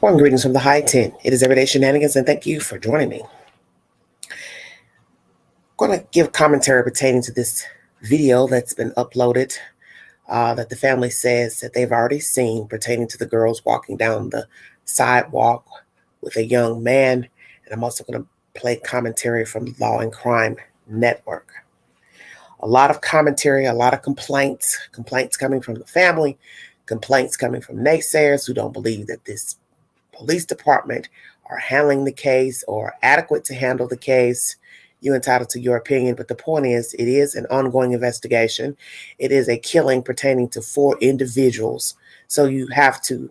Well, greetings from the high 10. It is Everyday Shenanigans, and thank you for joining me. I'm going to give commentary pertaining to this video that's been uploaded that the family says that they've already seen pertaining to the girls walking down the sidewalk with a young man. And I'm also going to play commentary from Law and Crime Network. A lot of commentary, a lot of complaints coming from the family, complaints coming from naysayers who don't believe that this police department are handling the case or adequate to handle the case. You're entitled to your opinion, but the point is, it is an ongoing investigation. It is a killing pertaining to 4 individuals. So you have to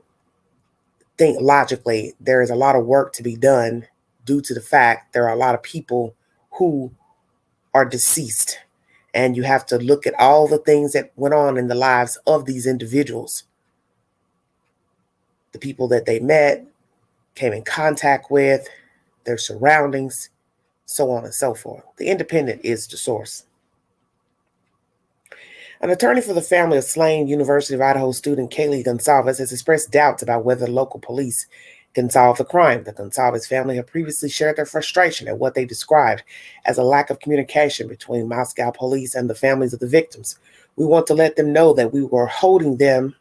think logically. There is a lot of work to be done due to the fact there are a lot of people who are deceased. And you have to look at all the things that went on in the lives of these individuals. The people that they met, came in contact with, their surroundings, so on and so forth. The Independent is the source. An attorney for the family of slain University of Idaho student Kaylee Gonsalves has expressed doubts about whether local police can solve the crime. The Gonsalves family have previously shared their frustration at what they described as a lack of communication between Moscow police and the families of the victims. We want to let them know that we were holding them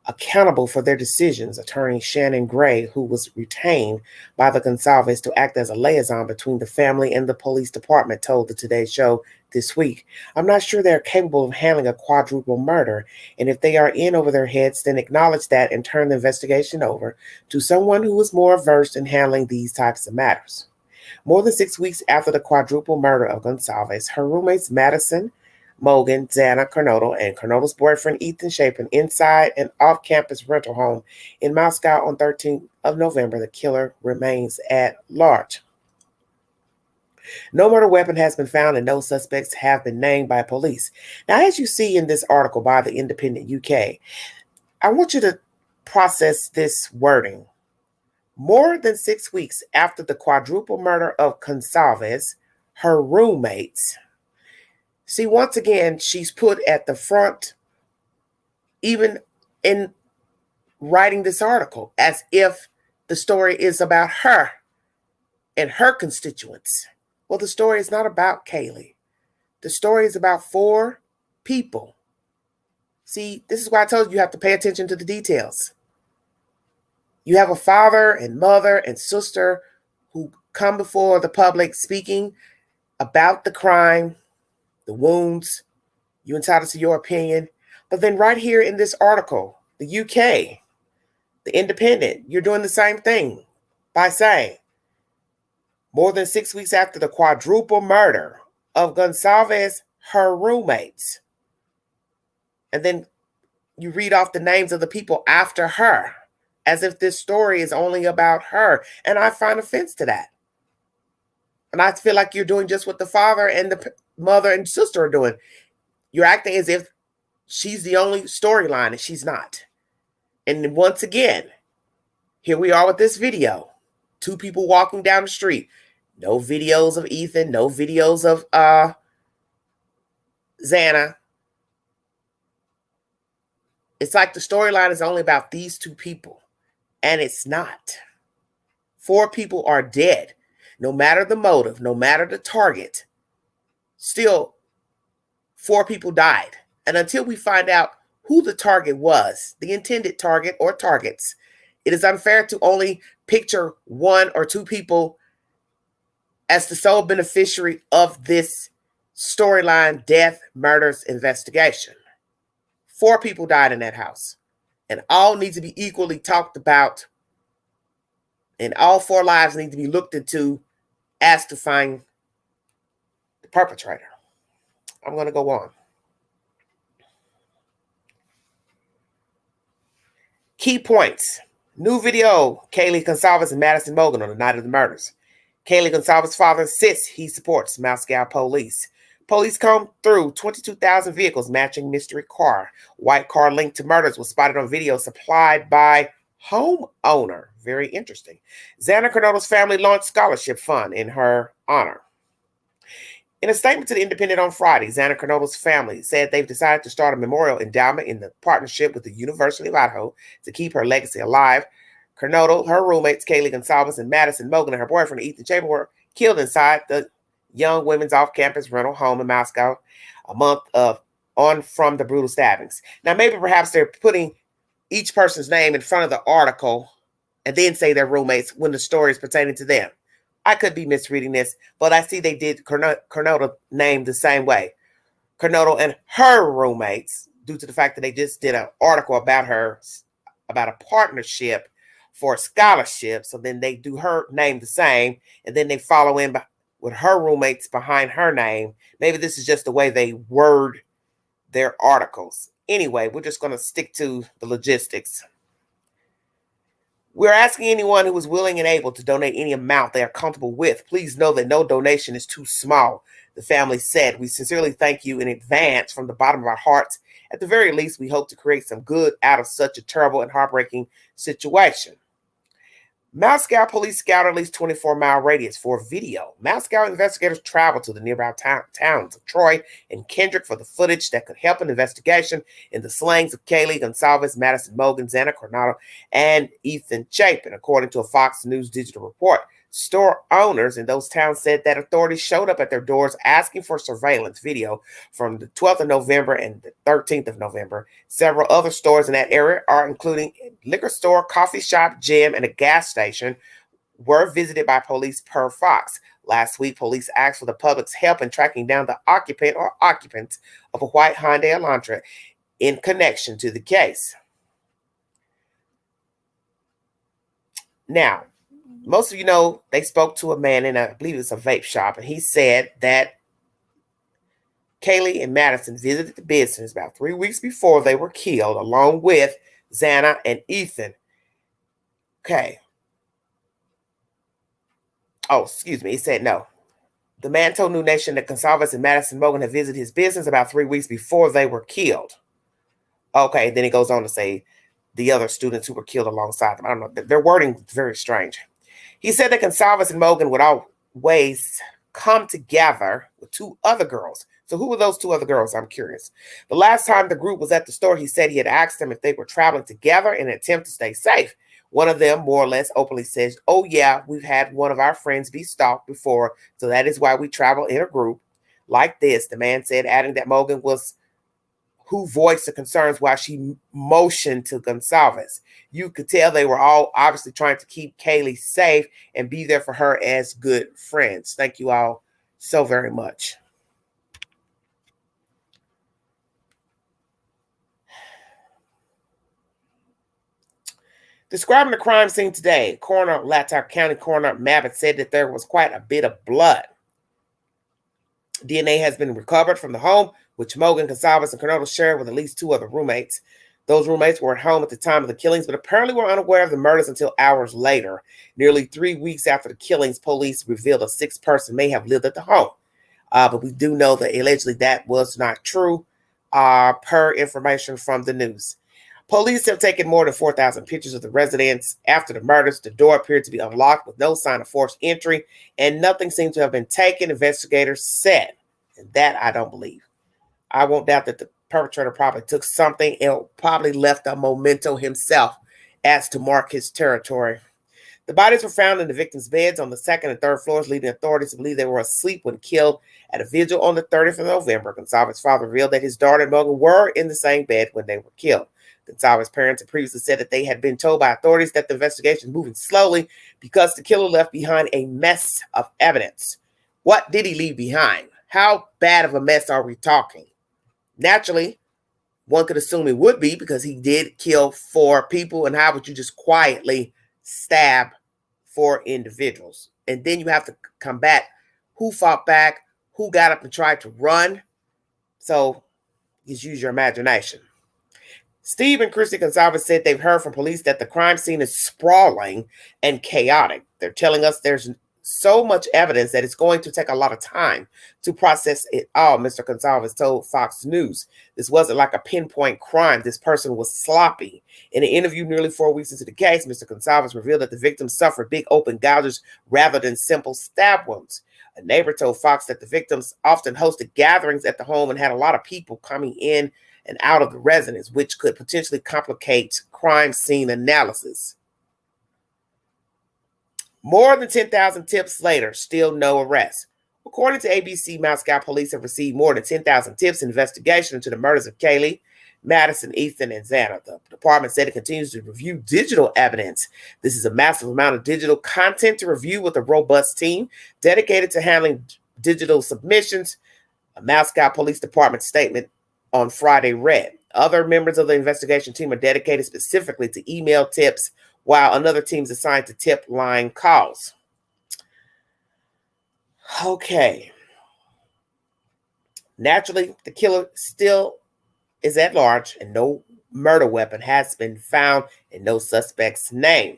accountable for their decisions, attorney Shannon Gray, who was retained by the Gonsalves to act as a liaison between the family and the police department, told the Today Show this week. I'm not sure they're capable of handling a quadruple murder, and if they are in over their heads, then acknowledge that and turn the investigation over to someone who is more versed in handling these types of matters. More than 6 weeks after the quadruple murder of Gonsalves, her roommates Madison Mogan, Xana Kernodle, and Kernodle's boyfriend Ethan Chapin inside an off-campus rental home in Moscow on 13th of November. The killer remains at large. No murder weapon has been found and no suspects have been named by police. Now, as you see in this article by the Independent UK, I want you to process this wording. More than 6 weeks after the quadruple murder of Gonsalves, her roommates. See, once again, she's put at the front, even in writing this article, as if the story is about her and her constituents. Well, the story is not about Kaylee. The story is about 4 people. See, this is why I told you have to pay attention to the details. You have a father and mother and sister who come before the public speaking about the crime, the wounds. You're entitled to your opinion. But then right here in this article, the UK, the Independent, you're doing the same thing by saying, more than 6 weeks after the quadruple murder of Gonsalves, her roommates. And then you read off the names of the people after her, as if this story is only about her. And I find offense to that. And I feel like you're doing just what the father and the mother and sister are doing. You're acting as if she's the only storyline, and she's not. And once again, here we are with this video. 2 people walking down the street. No videos of Ethan, no videos of Xana. It's like the storyline is only about these 2 people, and it's not. 4 people are dead. No matter the motive, no matter the target, still 4 people died. And until we find out who the target was, the intended target or targets, it is unfair to only picture 1 or 2 people as the sole beneficiary of this storyline death, murders investigation. 4 people died in that house, and all need to be equally talked about, and all 4 lives need to be looked into as to find the perpetrator. I'm going to go on. Key points. New video, Kaylee Gonsalves and Madison Mogan on the night of the murders. Kaylee Gonsalves' father insists he supports Moscow police. Police combed through 22,000 vehicles matching mystery car. White car linked to murders was spotted on video supplied by homeowner. Very interesting. Xana Kernodle's family launched scholarship fund in her honor. In a statement to the Independent on Friday, Xana Kernodle's family said they've decided to start a memorial endowment in the partnership with the University of Idaho to keep her legacy alive. Coronado, her roommates, Kaylee Gonzalez and Madison Mogan, and her boyfriend, Ethan Chamber, were killed inside the young women's off-campus rental home in Moscow a month on from the brutal stabbings. Now, maybe perhaps they're putting each person's name in front of the article and then say they're roommates when the story is pertaining to them. I could be misreading this, but I see they did Coronado named the same way. Coronado and her roommates, due to the fact that they just did an article about her, about a partnership for a scholarship. So then they do her name the same, and then they follow in with her roommates behind her name. Maybe this is just the way they word their articles. Anyway, we're just going to stick to the logistics. We're asking anyone who is willing and able to donate any amount they are comfortable with. Please know that no donation is too small, the family said. We sincerely thank you in advance from the bottom of our hearts. At the very least, we hope to create some good out of such a terrible and heartbreaking situation. Moscow police scouted at least 24-mile radius for video. Moscow investigators traveled to the nearby towns of Troy and Kendrick for the footage that could help an investigation in the slayings of Kaylee Gonzalez, Madison Mogan, Xana Coronado, and Ethan Chapin, according to a Fox News digital report. Store owners in those towns said that authorities showed up at their doors asking for surveillance video from the 12th of November and the 13th of November. Several other stores in that area, including a liquor store, coffee shop, gym, and a gas station, were visited by police per Fox. Last week, police asked for the public's help in tracking down the occupant or occupants of a white Hyundai Elantra in connection to the case. Now, most of you know they spoke to a man in I believe it's a vape shop, and he said that Kaylee and Madison visited the business about 3 weeks before they were killed, along with Xana and Ethan. Okay. Oh, excuse me. He said no. The man told New Nation that Gonzalez and Madison Mogan had visited his business about 3 weeks before they were killed. Okay, then he goes on to say the other students who were killed alongside them. I don't know. Their wording is very strange. He said that Gonzalez and Mogan would always come together with two other girls. So who were those two other girls? I'm curious. The last time the group was at the store, he said he had asked them if they were traveling together in an attempt to stay safe. One of them more or less openly says, "Oh yeah, we've had one of our friends be stalked before, so that is why we travel in a group like this," the man said, adding that Mogan was who voiced the concerns while she motioned to Gonzalez. You could tell they were all obviously trying to keep Kaylee safe and be there for her as good friends. Thank you all so very much. Describing the crime scene today, Latah County Coroner Mabbitt said that there was quite a bit of blood. DNA has been recovered from the home, which Mogan, Gonzalez, and Coronado shared with at least two other roommates. Those roommates were at home at the time of the killings, but apparently were unaware of the murders until hours later. Nearly 3 weeks after the killings, police revealed a sixth person may have lived at the home. But we do know that allegedly that was not true, per information from the news. Police have taken more than 4,000 pictures of the residence after the murders. The door appeared to be unlocked with no sign of forced entry, and nothing seemed to have been taken, investigators said. And that I don't believe. I won't doubt that the perpetrator probably took something and probably left a memento himself as to mark his territory. The bodies were found in the victims' beds on the second and third floors, leading authorities to believe they were asleep when killed at a vigil on the 30th of November. Gonzalez's father revealed that his daughter and Mogan were in the same bed when they were killed. Gonzalez's parents had previously said that they had been told by authorities that the investigation was moving slowly because the killer left behind a mess of evidence. What did he leave behind? How bad of a mess are we talking? Naturally, one could assume it would be because he did kill 4 people, and how would you just quietly stab 4 individuals? And then you have to come back. Who fought back? Who got up and tried to run? So just use your imagination. Steve and Christy Gonzalez said they've heard from police that the crime scene is sprawling and chaotic. They're telling us there's so much evidence that it's going to take a lot of time to process it all, Mr. Gonzalez told Fox News. This wasn't like a pinpoint crime. This person was sloppy. In an interview nearly 4 weeks into the case, Mr. Gonzalez revealed that the victims suffered big open gouges rather than simple stab wounds. A neighbor told Fox that the victims often hosted gatherings at the home and had a lot of people coming in and out of the residence, which could potentially complicate crime scene analysis. More than 10,000 tips later, still no arrest. According to ABC, Mount Scout police have received more than 10,000 tips in investigation into the murders of Kaylee, Madison, Ethan, and Xana. The department said it continues to review digital evidence. This is a massive amount of digital content to review with a robust team dedicated to handling digital submissions. A Mount Scout Police Department statement on Friday read, other members of the investigation team are dedicated specifically to email tips, while another team is assigned to tip line calls. Okay. Naturally, the killer still is at large, and no murder weapon has been found and no suspect's name.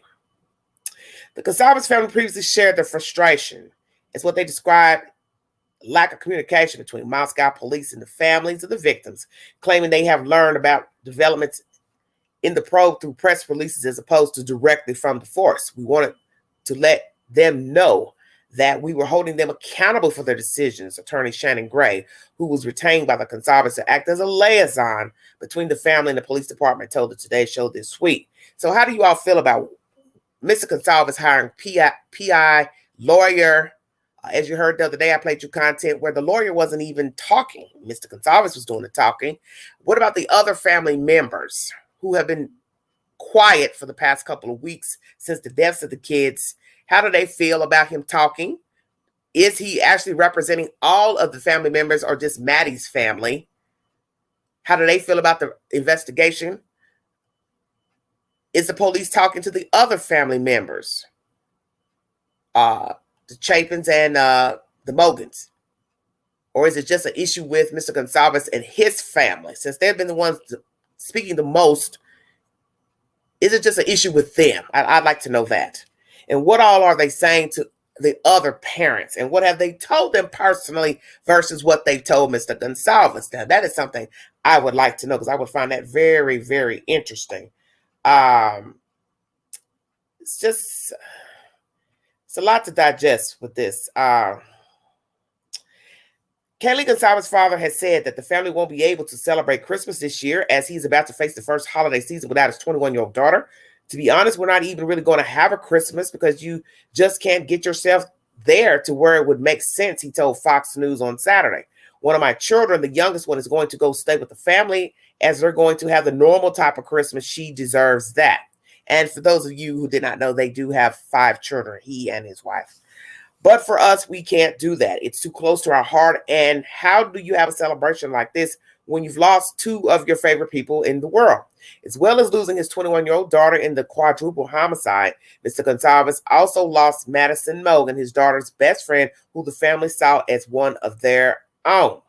The Gonzalez family previously shared their frustration. It's what they described lack of communication between Mount Scout police and the families of the victims, claiming they have learned about developments in the probe through press releases as opposed to directly from the force. We wanted to let them know that we were holding them accountable for their decisions, Attorney Shannon Gray, who was retained by the Gonzalez to act as a liaison between the family and the police department, told the Today Show this week. So how do you all feel about Mr. Gonzalez hiring PI lawyer? As you heard the other day, I played you content where the lawyer wasn't even talking. Mr. Gonzalez was doing the talking. What about the other family members who have been quiet for the past couple of weeks since the deaths of the kids? How do they feel about him talking? Is he actually representing all of the family members or just Maddie's family? How do they feel about the investigation? Is the police talking to the other family members? The Chapins and the Mogans? Or is it just an issue with Mr. Gonzalez and his family? Since they've been the ones speaking the most, is it just an issue with them? I'd like to know that. And what all are they saying to the other parents? And what have they told them personally versus what they told Mr. Gonzalez? Now, that is something I would like to know because I would find that very, very interesting. It's a lot to digest with this. Kaylee Gonzalez's father has said that the family won't be able to celebrate Christmas this year as he's about to face the first holiday season without his 21-year-old daughter. To be honest, we're not even really going to have a Christmas because you just can't get yourself there to where it would make sense, he told Fox News on Saturday. One of my children, the youngest one, is going to go stay with the family as they're going to have the normal type of Christmas. She deserves that. And for those of you who did not know, they do have 5 children, he and his wife. But for us, we can't do that. It's too close to our heart. And how do you have a celebration like this when you've lost 2 of your favorite people in the world? As well as losing his 21-year-old daughter in the quadruple homicide, Mr. Gonzalez also lost Madison Mogan, his daughter's best friend, who the family saw as one of their own.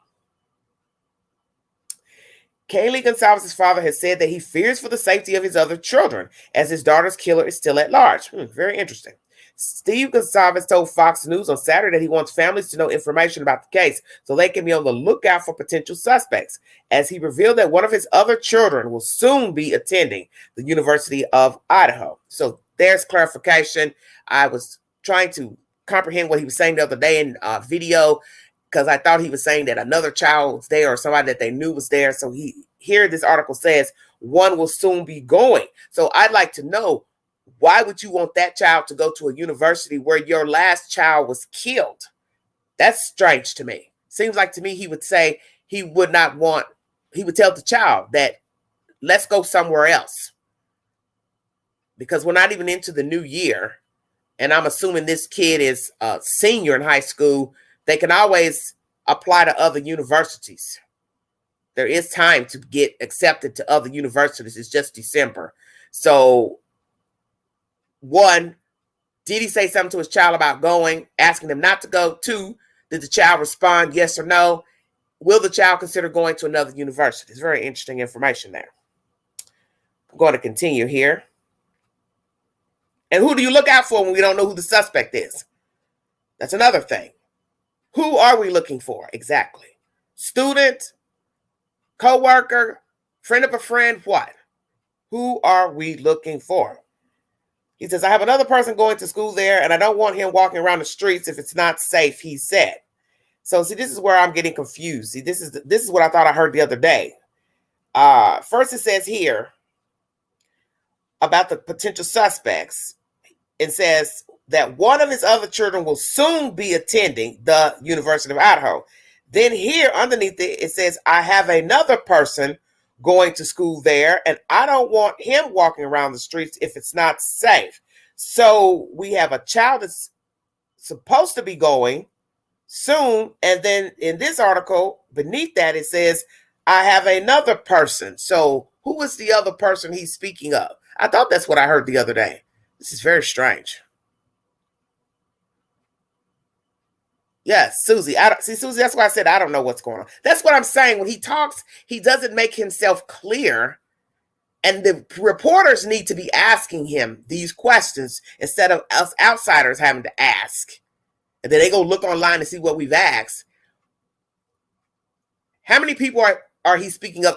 Kaylee Gonzalez's father has said that he fears for the safety of his other children as his daughter's killer is still at large. Very interesting. Steve Gonzalez told Fox News on Saturday that he wants families to know information about the case so they can be on the lookout for potential suspects, as he revealed that one of his other children will soon be attending the University of Idaho. So there's clarification. I was trying to comprehend what he was saying the other day in video because I thought he was saying that another child was there or somebody that they knew was there. So here this article says one will soon be going. So I'd like to know, why would you want that child to go to a university where your last child was killed? That's strange to me. Seems like to me he would say he would tell the child that let's go somewhere else. Because we're not even into the new year. And I'm assuming this kid is a senior in high school. They can always apply to other universities. There is time to get accepted to other universities. It's just December. So, one, did he say something to his child about going, asking them not to go? 2, did the child respond yes or no? Will the child consider going to another university? It's very interesting information there. I'm going to continue here. And who do you look out for when we don't know who the suspect is? That's another thing. Who are we looking for exactly? Student, co-worker, friend of a friend, what? Who are we looking for? He says, I have another person going to school there, and I don't want him walking around the streets if it's not safe, he said. So, see, this is where I'm getting confused. See, this is what I thought I heard the other day. First, it says here about the potential suspects. It says that one of his other children will soon be attending the University of Idaho. Then here underneath it says, I have another person going to school there, and I don't want him walking around the streets if it's not safe. So we have a child that's supposed to be going soon, and then in this article beneath that it says, I have another person. So who is the other person he's speaking of? I thought that's what I heard the other day. This is very strange. Yes, Susie. Susie, that's why I said I don't know what's going on. That's what I'm saying. When he talks, he doesn't make himself clear. And the reporters need to be asking him these questions instead of us outsiders having to ask. And then they go look online and see what we've asked. How many people are he speaking of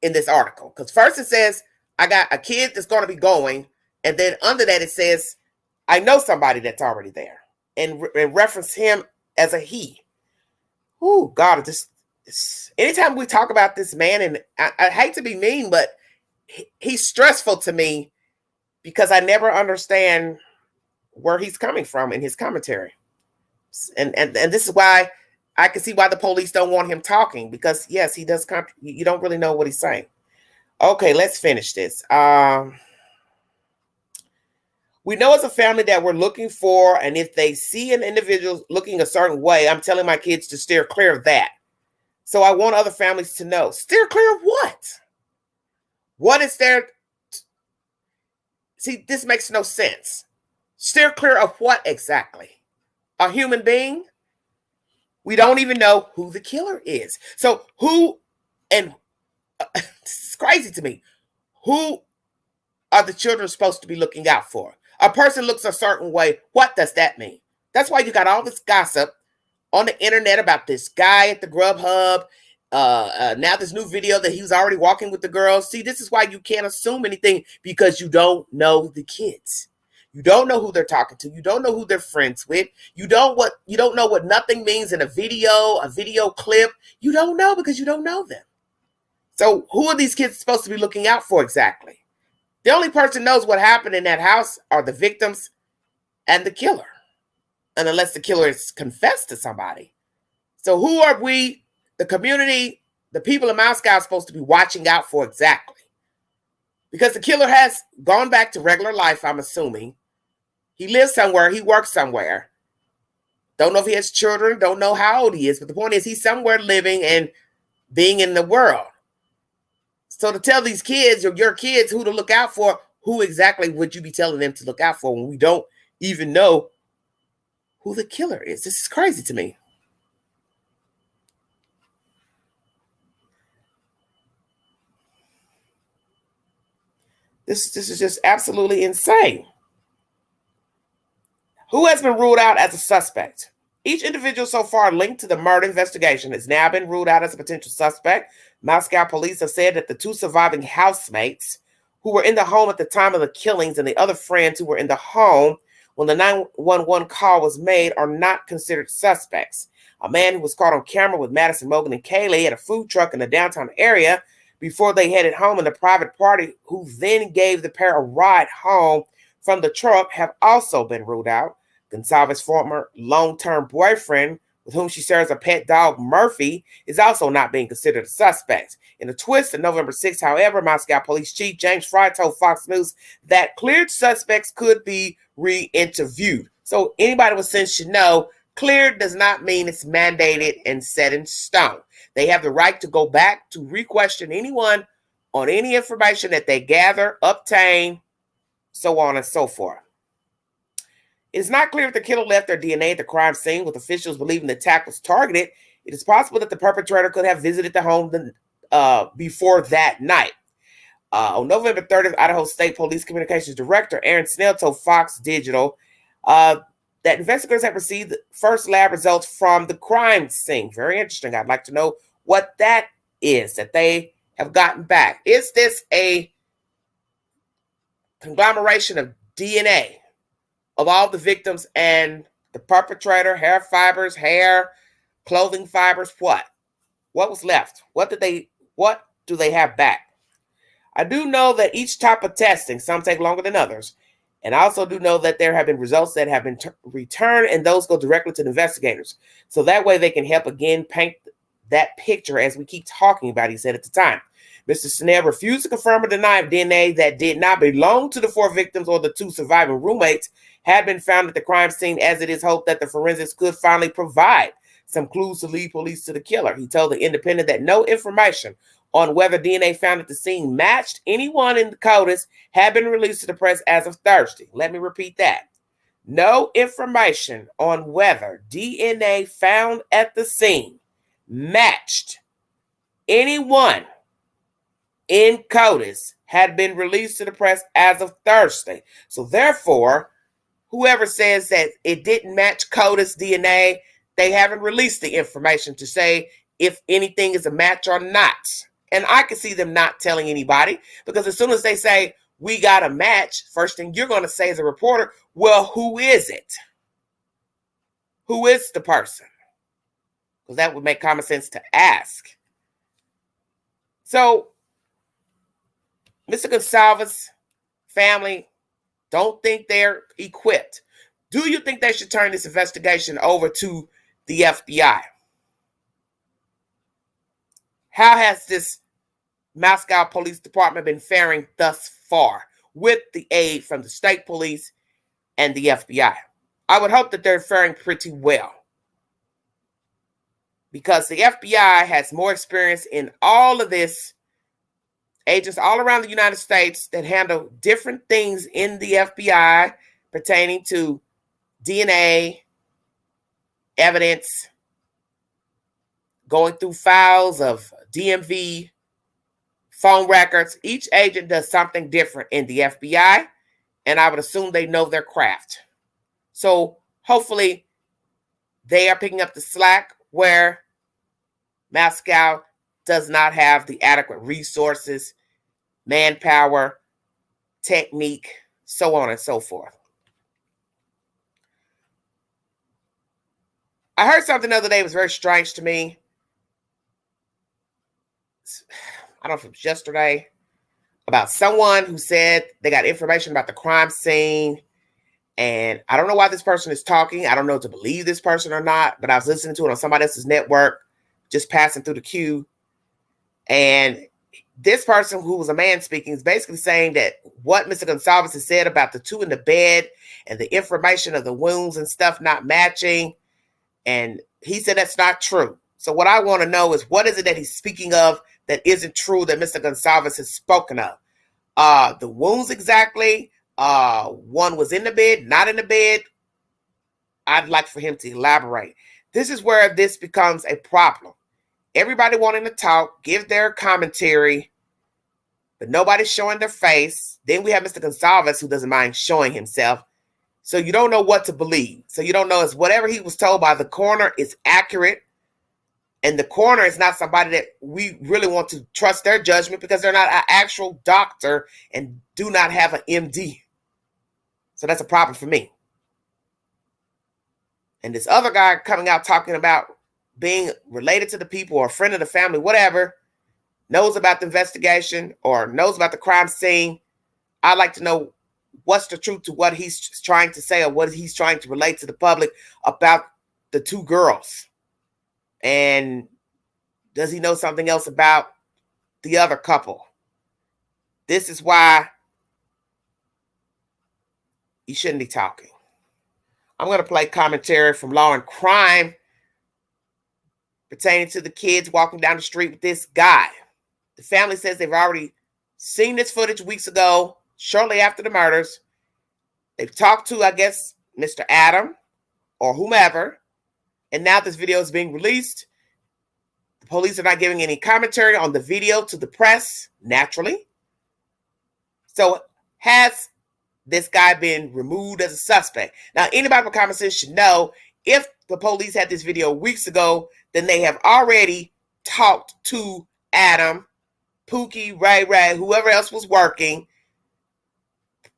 in this article? Because first it says, I got a kid that's going to be going. And then under that it says, I know somebody that's already there. And reference him as a he. Oh, God, anytime we talk about this man, and I hate to be mean, but he's stressful to me because I never understand where he's coming from in his commentary. And this is why I can see why the police don't want him talking, because yes, he does. You don't really know what he's saying. Okay, let's finish this. We know as a family that we're looking for, and if they see an individual looking a certain way, I'm telling my kids to steer clear of that. So I want other families to know. Steer clear of what? What is there? See, this makes no sense. Steer clear of what exactly? A human being? We don't even know who the killer is. So who, and this is crazy to me, who are the children supposed to be looking out for? A person looks a certain way. What does that mean? That's why you got all this gossip on the internet about this guy at the Grubhub. Now this new video that he was already walking with the girls. See, this is why you can't assume anything, because you don't know the kids. You don't know who they're talking to. You don't know who they're friends with. You don't know what nothing means in a video clip. You don't know because you don't know them. So who are these kids supposed to be looking out for exactly? The only person knows what happened in that house are the victims and the killer. And unless the killer is confessed to somebody. So who are we, the community, the people in Moscow, supposed to be watching out for exactly? Because the killer has gone back to regular life, I'm assuming. He lives somewhere. He works somewhere. Don't know if he has children. Don't know how old he is. But the point is, he's somewhere living and being in the world. So to tell these kids, or your kids, who to look out for, who exactly would you be telling them to look out for when we don't even know who the killer is? This is crazy to me. This is just absolutely insane. Who has been ruled out as a suspect? Each individual so far linked to the murder investigation has now been ruled out as a potential suspect. Moscow police have said that the two surviving housemates who were in the home at the time of the killings and the other friends who were in the home when the 911 call was made are not considered suspects. A man who was caught on camera with Madison, Mogan, and Kaylee at a food truck in the downtown area before they headed home in the private party, who then gave the pair a ride home from the truck, have also been ruled out. Gonsalves' former long-term boyfriend, with whom she shares a pet dog, Murphy, is also not being considered a suspect. In a twist, on November 6th, however, Moscow Police Chief James Fry told Fox News that cleared suspects could be re-interviewed. So anybody with sense should know, cleared does not mean it's mandated and set in stone. They have the right to go back to re-question anyone on any information that they gather, obtain, so on and so forth. It is not clear if the killer left their DNA at the crime scene, with officials believing the attack was targeted. It is possible that the perpetrator could have visited the home before that night. On November 30th, Idaho State Police Communications Director Aaron Snell told Fox Digital that investigators have received the first lab results from the crime scene. Very interesting. I'd like to know what that is that they have gotten back. Is this a conglomeration of DNA of all the victims and the perpetrator, hair fibers, hair, clothing fibers? What was left? What do they have back? I do know that each type of testing, some take longer than others, And I also do know that there have been results that have been returned, and those go directly to the investigators. So that way they can help again paint that picture as we keep talking about, he said at the time. Mr. Snell refused to confirm or deny if DNA that did not belong to the 4 victims or the 2 surviving roommates had been found at the crime scene, as it is hoped that the forensics could finally provide some clues to lead police to the killer. He told the Independent that no information on whether DNA found at the scene matched anyone in the CODIS had been released to the press as of Thursday. Let me repeat that. No information on whether DNA found at the scene matched anyone in CODIS had been released to the press as of Thursday. So therefore, whoever says that it didn't match CODIS DNA, they haven't released the information to say if anything is a match or not. And I can see them not telling anybody, because as soon as they say, we got a match, first thing you're going to say as a reporter, well, who is it? Who is the person? Because that would make common sense to ask. So, Mr. Gonsalves' family don't think they're equipped. Do you think they should turn this investigation over to the FBI? How has this Moscow Police Department been faring thus far with the aid from the state police and the FBI? I would hope that they're faring pretty well, because the FBI has more experience in all of this. Agents all around the United States that handle different things in the FBI pertaining to DNA, evidence, going through files of DMV, phone records. Each agent does something different in the FBI, and I would assume they know their craft. So hopefully they are picking up the slack where Moscow does not have the adequate resources, manpower, technique, so on and so forth. I heard something the other day that was very strange to me. I don't know if it was yesterday, about someone who said they got information about the crime scene. And I don't know why this person is talking. I don't know to believe this person or not, but I was listening to it on somebody else's network, just passing through the queue. And this person, who was a man speaking, is basically saying that what Mr. Gonsalves has said about the 2 in the bed and the information of the wounds and stuff not matching. And he said that's not true. So what I want to know is, what is it that he's speaking of that isn't true that Mr. Gonsalves has spoken of? The wounds exactly. One was in the bed, not in the bed. I'd like for him to elaborate. This is where this becomes a problem. Everybody wanting to talk, give their commentary, but nobody's showing their face. Then we have Mr. Gonsalves, who doesn't mind showing himself. So you don't know what to believe. So you don't know if whatever he was told by the coroner is accurate. And the coroner is not somebody that we really want to trust their judgment, because they're not an actual doctor and do not have an MD. So that's a problem for me. And this other guy coming out talking about being related to the people or a friend of the family, whatever, knows about the investigation or knows about the crime scene. I'd like to know what's the truth to what he's trying to say, or what he's trying to relate to the public about the 2 girls. And does he know something else about the other couple? This is why you shouldn't be talking. I'm going to play commentary from Law and Crime pertaining to the kids walking down the street with this guy. The family says they've already seen this footage weeks ago, shortly after the murders. They've talked to, I guess, Mr. Adam or whomever, and now this video is being released. The police are not giving any commentary on the video to the press, naturally. So has this guy been removed as a suspect? Now, anybody with common sense should know, if the police had this video weeks ago, then they have already talked to Adam, Pookie, Ray, whoever else was working,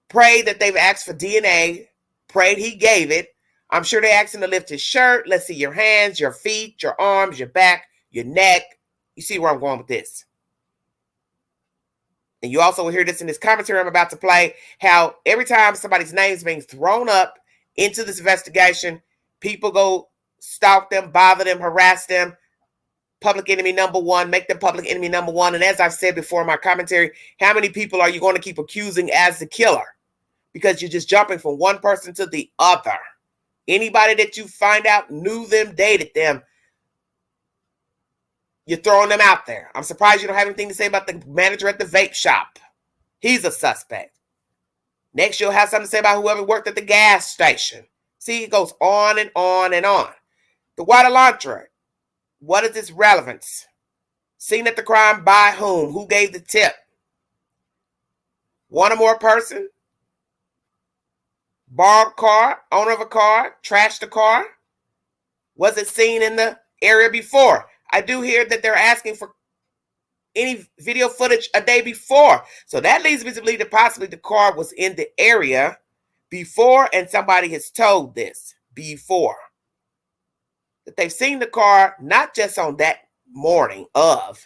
prayed that they've asked for DNA, prayed he gave it. I'm sure they asked him to lift his shirt. Let's see your hands, your feet, your arms, your back, your neck. You see where I'm going with this. and you also will hear this in this commentary I'm about to play, how every time somebody's name is being thrown up into this investigation, people go stalk them, bother them, harass them, public enemy number one, make them public enemy number one. And as I've said before in my commentary, how many people are you going to keep accusing as the killer? Because you're just jumping from one person to the other. Anybody that you find out knew them, dated them, you're throwing them out there. I'm surprised you don't have anything to say about the manager at the vape shop. He's a suspect. Next, you'll have something to say about whoever worked at the gas station. See, it goes on and on and on. The white Elantra. What is its relevance? Seen at the crime by whom? Who gave the tip? One or more person? Borrowed car? Owner of a car? Trashed the car? Was it seen in the area before? I do hear that they're asking for any video footage a day before. So that leads me to believe that possibly the car was in the area before, and somebody has told this before. That they've seen the car not just on that morning of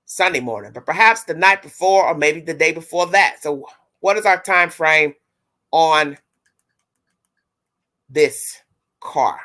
Sunday morning, but perhaps the night before or maybe the day before that. So what is our time frame on this car?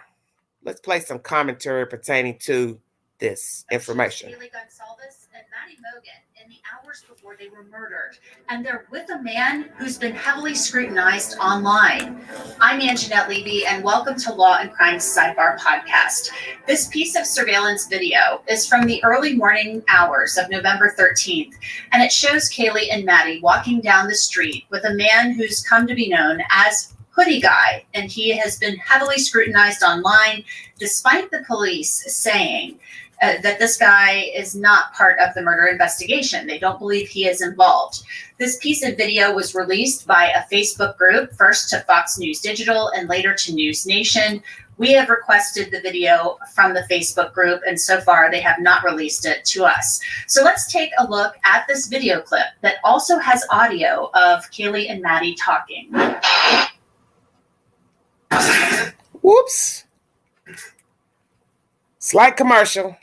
Let's play some commentary pertaining to this information. Kaylee Gonsalves and Maddie Mogan in the hours before they were murdered, and they're with a man who's been heavily scrutinized online. I'm Anjanette Levy, and welcome to Law and Crime Sidebar Podcast. This piece of surveillance video is from the early morning hours of November 13th, and it shows Kaylee and Maddie walking down the street with a man who's come to be known as Hoodie Guy, and he has been heavily scrutinized online, despite the police saying that this guy is not part of the murder investigation. They don't believe he is involved. This piece of video was released by a Facebook group, first to Fox News Digital and later to News Nation. We have requested the video from the Facebook group, and so far they have not released it to us. So let's take a look at this video clip that also has audio of Kaylee and Maddie talking. Whoops. Slight commercial.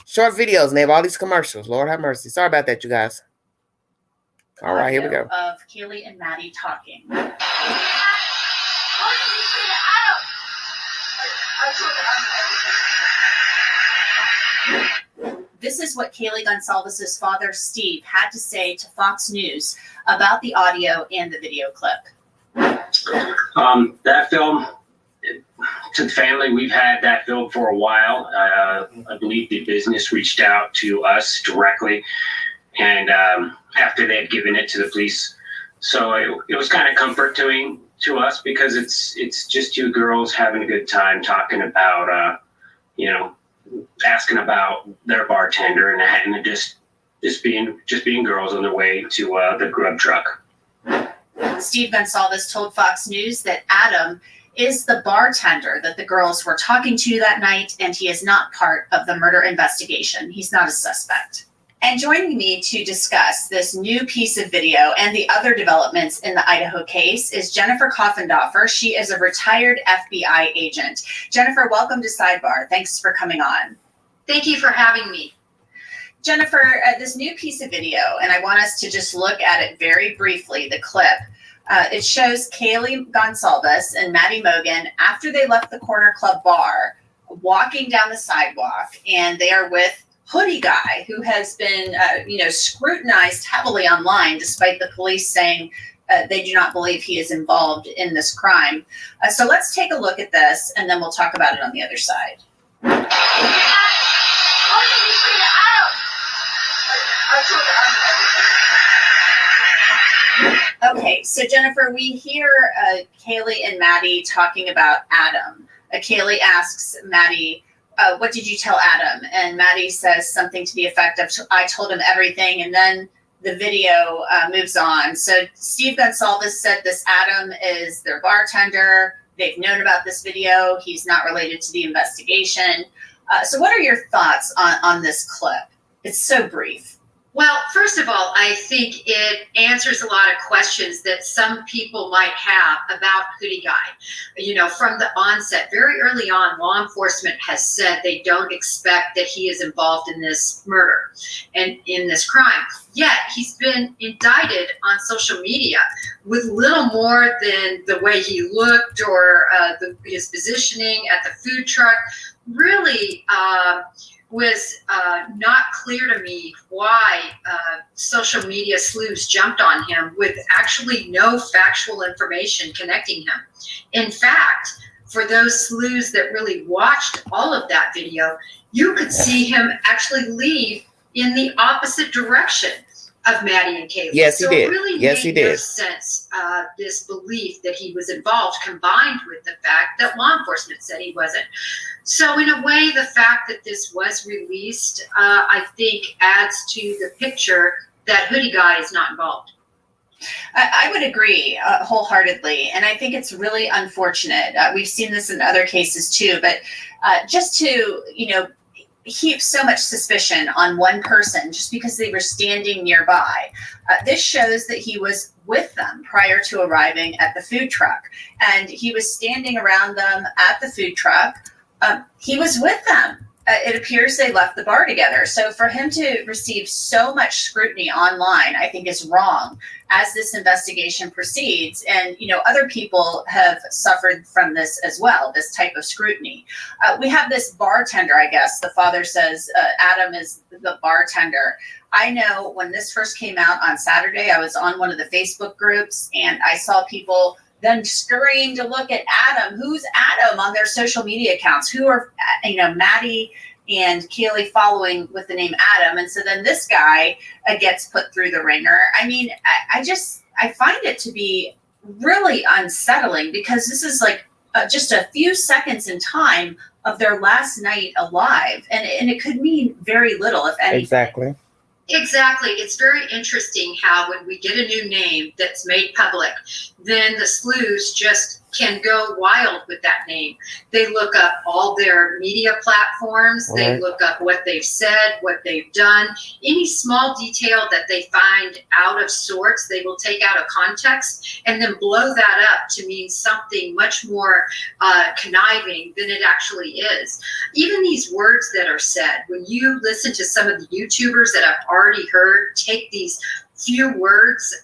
Short videos, and they have all these commercials. Lord have mercy. Sorry about that, you guys. All right, here we go. Of Kaylee and Maddie talking. This is what Kaylee Gonsalves' father, Steve, had to say to Fox News about the audio and the video clip. That film, to the family, we've had that film for a while. I believe the business reached out to us directly, and after they had given it to the police. So it was kind of comforting to us, because it's just two girls having a good time talking about, asking about their bartender and just being girls on their way to the grub truck. Steve Gonsalves told Fox News that Adam is the bartender that the girls were talking to that night, and he is not part of the murder investigation. He's not a suspect. And joining me to discuss this new piece of video and the other developments in the Idaho case is Jennifer Koffendorfer. She is a retired FBI agent. Jennifer, welcome to Sidebar. Thanks for coming on. Thank you for having me. Jennifer, this new piece of video, and I want us to just look at it very briefly, the clip. It shows Kaylee Gonsalves and Maddie Mogan after they left the Corner Club bar, walking down the sidewalk, and they are with Hoodie Guy, who has been, scrutinized heavily online, despite the police saying they do not believe he is involved in this crime. So let's take a look at this, and then we'll talk about it on the other side. Okay, so Jennifer, we hear Kaylee and Maddie talking about Adam. Kaylee asks Maddie, what did you tell Adam? And Maddie says something to the effect of, I told him everything, and then the video moves on. So Steve Gonsalves said this Adam is their bartender. They've known about this video. He's not related to the investigation. So what are your thoughts on this clip? It's so brief. Well, first of all, I think it answers a lot of questions that some people might have about Hoodie Guy. You know, from the onset, very early on, law enforcement has said they don't expect that he is involved in this murder and in this crime. Yet he's been indicted on social media with little more than the way he looked or his positioning at the food truck. Really, was not clear to me why social media sleuths jumped on him with actually no factual information connecting him. In fact, for those sleuths that really watched all of that video, you could see him actually leave in the opposite direction of Maddie and Kaylee. Yes, he did. So it really Yes, he made no did. sense, this belief that he was involved, combined with the fact that law enforcement said he wasn't. So in a way, the fact that this was released, I think, adds to the picture that Hoodie Guy is not involved. I would agree wholeheartedly, and I think it's really unfortunate. We've seen this in other cases too, but just to, heap so much suspicion on one person just because they were standing nearby. This shows that he was with them prior to arriving at the food truck, and he was standing around them at the food truck. He was with them. It appears they left the bar together. So for him to receive so much scrutiny online, I think is wrong as this investigation proceeds. And, other people have suffered from this as well, this type of scrutiny. We have this bartender, I guess. The father says Adam is the bartender. I know when this first came out on Saturday, I was on one of the Facebook groups and I saw people then scurrying to look at Adam. Who's Adam on their social media accounts? Who are, Maddie and Kaylee following with the name Adam? And so then this guy gets put through the ringer. I mean, I find it to be really unsettling because this is like just a few seconds in time of their last night alive. And it could mean very little, if anything. Exactly. Exactly. It's very interesting how when we get a new name that's made public, then the sleuths just can go wild with that name. They look up all their media platforms. Right. They look up what they've said, what they've done. Any small detail that they find out of sorts, they will take out of context and then blow that up to mean something much more conniving than it actually is. Even these words that are said, when you listen to some of the YouTubers that I've already heard take these few words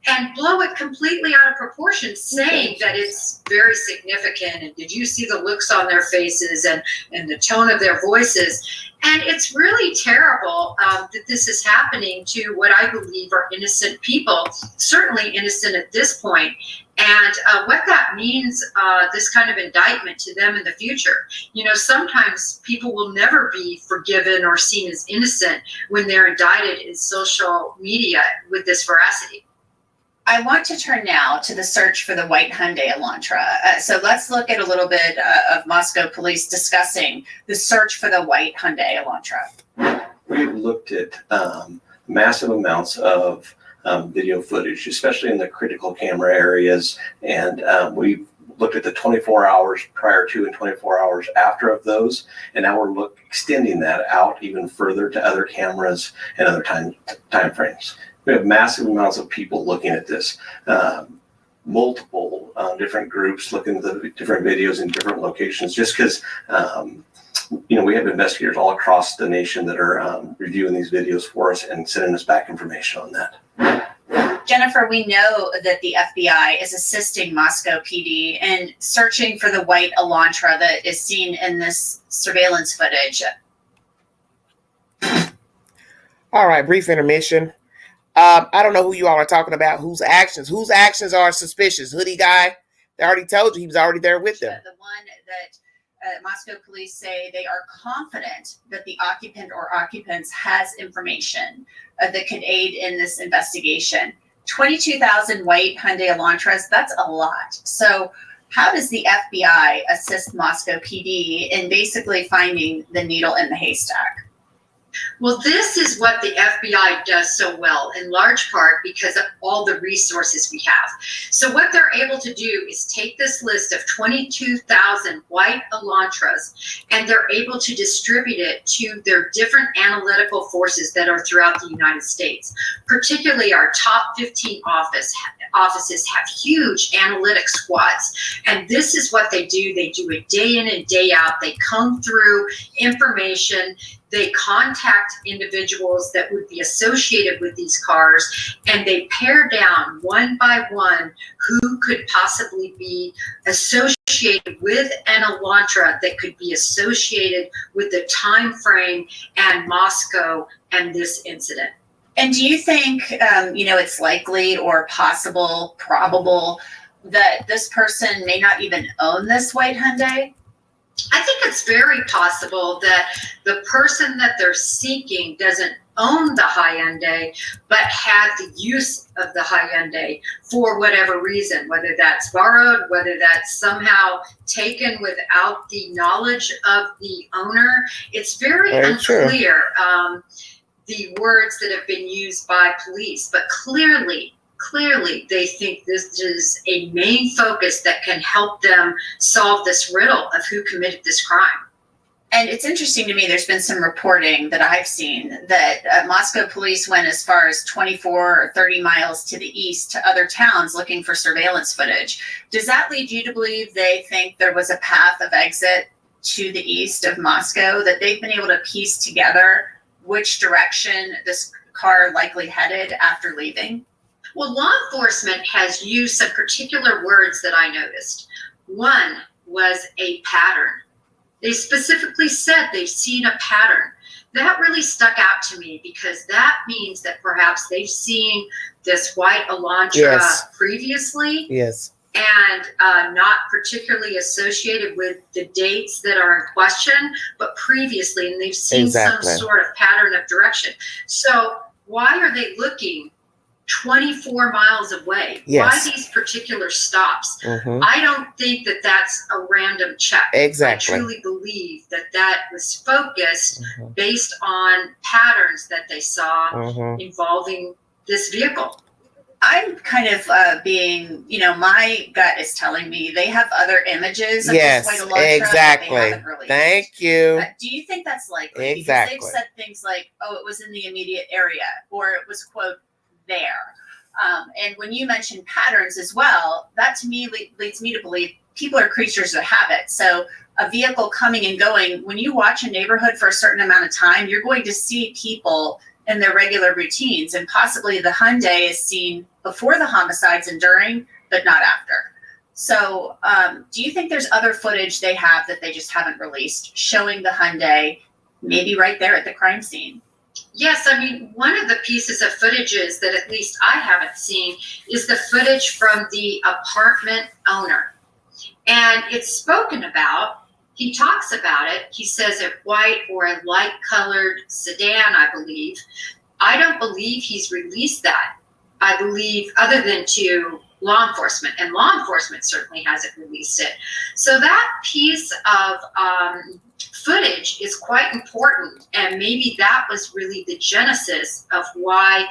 and blow it completely out of proportion, saying that it's very significant. And did you see the looks on their faces and the tone of their voices? And it's really terrible that this is happening to what I believe are innocent people, certainly innocent at this point. And what that means, this kind of indictment to them in the future. Sometimes people will never be forgiven or seen as innocent when they're indicted in social media with this veracity. I want to turn now to the search for the white Hyundai Elantra. So let's look at a little bit of Moscow police discussing the search for the white Hyundai Elantra. We've looked at massive amounts of video footage, especially in the critical camera areas, and we've looked at the 24 hours prior to and 24 hours after of those, and now we're extending that out even further to other cameras and other time frames. We have massive amounts of people looking at this, multiple different groups looking at the different videos in different locations, just because we have investigators all across the nation that are reviewing these videos for us and sending us back information on that. Jennifer, we know that the FBI is assisting Moscow PD in searching for the white Elantra that is seen in this surveillance footage. All right, brief intermission. I don't know who you all are talking about. Whose actions are suspicious? Hoodie Guy. They already told you he was already there with them. The one that Moscow police say they are confident that the occupant or occupants has information that could aid in this investigation. 22,000 white Hyundai Elantras, that's a lot. So how does the FBI assist Moscow PD in basically finding the needle in the haystack? Well, this is what the FBI does so well, in large part because of all the resources we have. So what they're able to do is take this list of 22,000 white Elantras, and they're able to distribute it to their different analytical forces that are throughout the United States. Particularly our top 15 offices have huge analytic squads, and this is what they do. They do it day in and day out. They comb through information. They contact individuals that would be associated with these cars, and they pare down one by one who could possibly be associated with an Elantra that could be associated with the time frame and Moscow and this incident. And do you think, it's likely or possible, probable that this person may not even own this white Hyundai? I think it's very possible that the person that they're seeking doesn't own the Hyundai, but had the use of the Hyundai for whatever reason, whether that's borrowed, whether that's somehow taken without the knowledge of the owner. It's very unclear, the words that have been used by police, but clearly they think this is a main focus that can help them solve this riddle of who committed this crime. And it's interesting to me, there's been some reporting that I've seen that Moscow police went as far as 24 or 30 miles to the east to other towns looking for surveillance footage. Does that lead you to believe they think there was a path of exit to the east of Moscow, that they've been able to piece together which direction this car likely headed after leaving? Well, law enforcement has used some particular words that I noticed. One was a pattern. They specifically said they've seen a pattern. That really stuck out to me because that means that perhaps they've seen this white Elantra previously. Yes. And not particularly associated with the dates that are in question, but previously, and they've seen some sort of pattern of direction. So why are they looking 24 miles away? Yes. Why these particular stops? I don't think that that's a random check. Exactly. I truly believe that that was focused based on patterns that they saw involving this vehicle. I'm kind of being, my gut is telling me they have other images of this white Elantra exactly. that they haven't released. Thank you. Do you think that's likely? Exactly. Because they've said things like, oh, it was in the immediate area, or it was, quote, there. And when you mention patterns as well, that to me leads me to believe people are creatures of habit. So a vehicle coming and going, when you watch a neighborhood for a certain amount of time, you're going to see people in their regular routines, and possibly the Hyundai is seen before the homicides and during, but not after. So do you think there's other footage they have that they just haven't released showing the Hyundai maybe right there at the crime scene? Yes, I mean, one of the pieces of footages that at least I haven't seen is the footage from the apartment owner. And it's spoken about. He talks about it. He says a white or a light colored sedan, I believe. I don't believe he's released that. I believe other than to law enforcement, and law enforcement certainly hasn't released it. So that piece of footage is quite important. And maybe that was really the genesis of why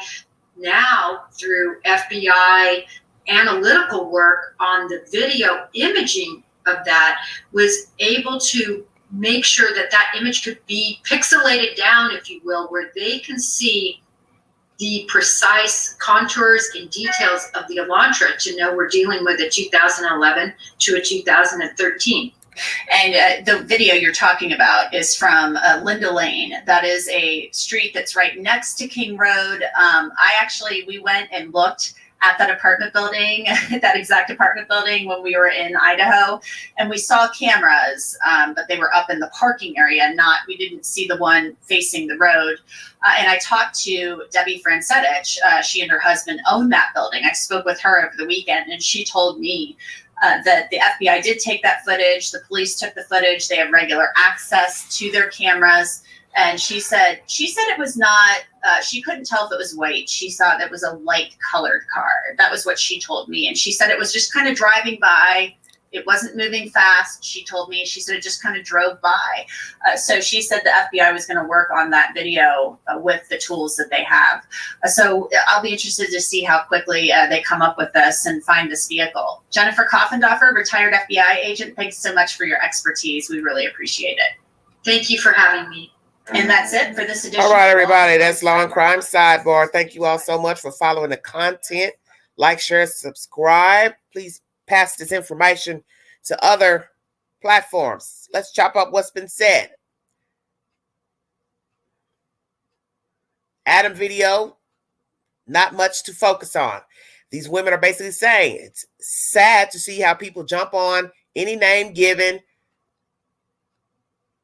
now through FBI analytical work on the video imaging of that was able to make sure that that image could be pixelated down, if you will, where they can see the precise contours and details of the Elantra to know we're dealing with a 2011 to a 2013. And the video you're talking about is from Linda Lane. That is a street that's right next to King Road. We went and looked at that apartment building, that exact apartment building when we were in Idaho, and we saw cameras, but they were up in the parking area, we didn't see the one facing the road. And I talked to Debbie Francetic. She and her husband own that building. I spoke with her over the weekend, and she told me that the FBI did take that footage. The police took the footage. They have regular access to their cameras. And she said it was not, she couldn't tell if it was white. She thought it was a light colored car. That was what she told me. And she said it was just kind of driving by It wasn't moving fast. She told me, she said it just kind of drove by. So she said the FBI was going to work on that video with the tools that they have. So I'll be interested to see how quickly they come up with this and find this vehicle. Jennifer Coffendorfer, retired FBI agent, thanks so much for your expertise. We really appreciate it. Thank you for having me. And that's it for this edition. All right, everybody, that's Law and Crime Sidebar. Thank you all so much for following the content. Like, share, subscribe. Please pass this information to other platforms. Let's chop up what's been said. Adam video, not much to focus on. These women are basically saying it's sad to see how people jump on any name given,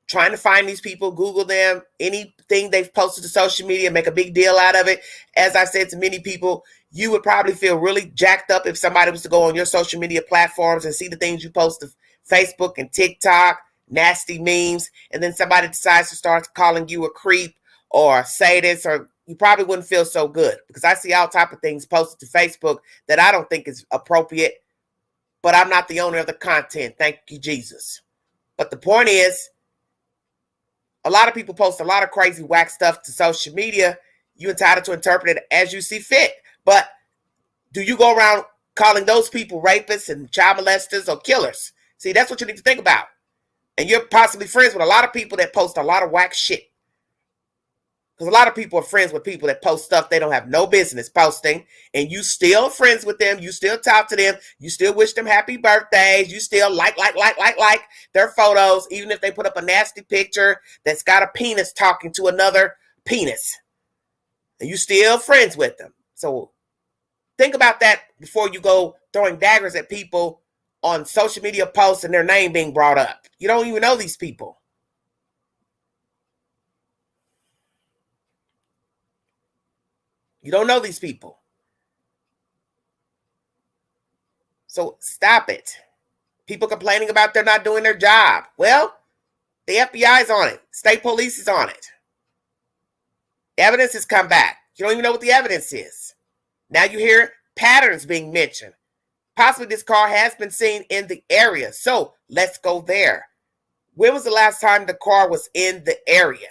trying to find these people, Google them, anything they've posted to social media, make a big deal out of it. As I said to many people, you would probably feel really jacked up if somebody was to go on your social media platforms and see the things you post to Facebook and TikTok, nasty memes, and then somebody decides to start calling you a creep or sadist, or you probably wouldn't feel so good, because I see all type of things posted to Facebook that I don't think is appropriate, but I'm not the owner of the content. Thank you, Jesus. But the point is, a lot of people post a lot of crazy whack stuff to social media. You're entitled to interpret it as you see fit. But do you go around calling those people rapists and child molesters or killers? See, that's what you need to think about. And you're possibly friends with a lot of people that post a lot of whack shit. Because a lot of people are friends with people that post stuff they don't have no business posting. And you still friends with them. You still talk to them. You still wish them happy birthdays. You still like their photos, even if they put up a nasty picture that's got a penis talking to another penis. And you still friends with them. So think about that before you go throwing daggers at people on social media posts and their name being brought up. You don't even know these people. You don't know these people. So stop it. People complaining about they're not doing their job. Well, the FBI is on it. State police is on it. Evidence has come back. You don't even know what the evidence is. Now you hear patterns being mentioned. Possibly this car has been seen in the area. So let's go there. When was the last time the car was in the area?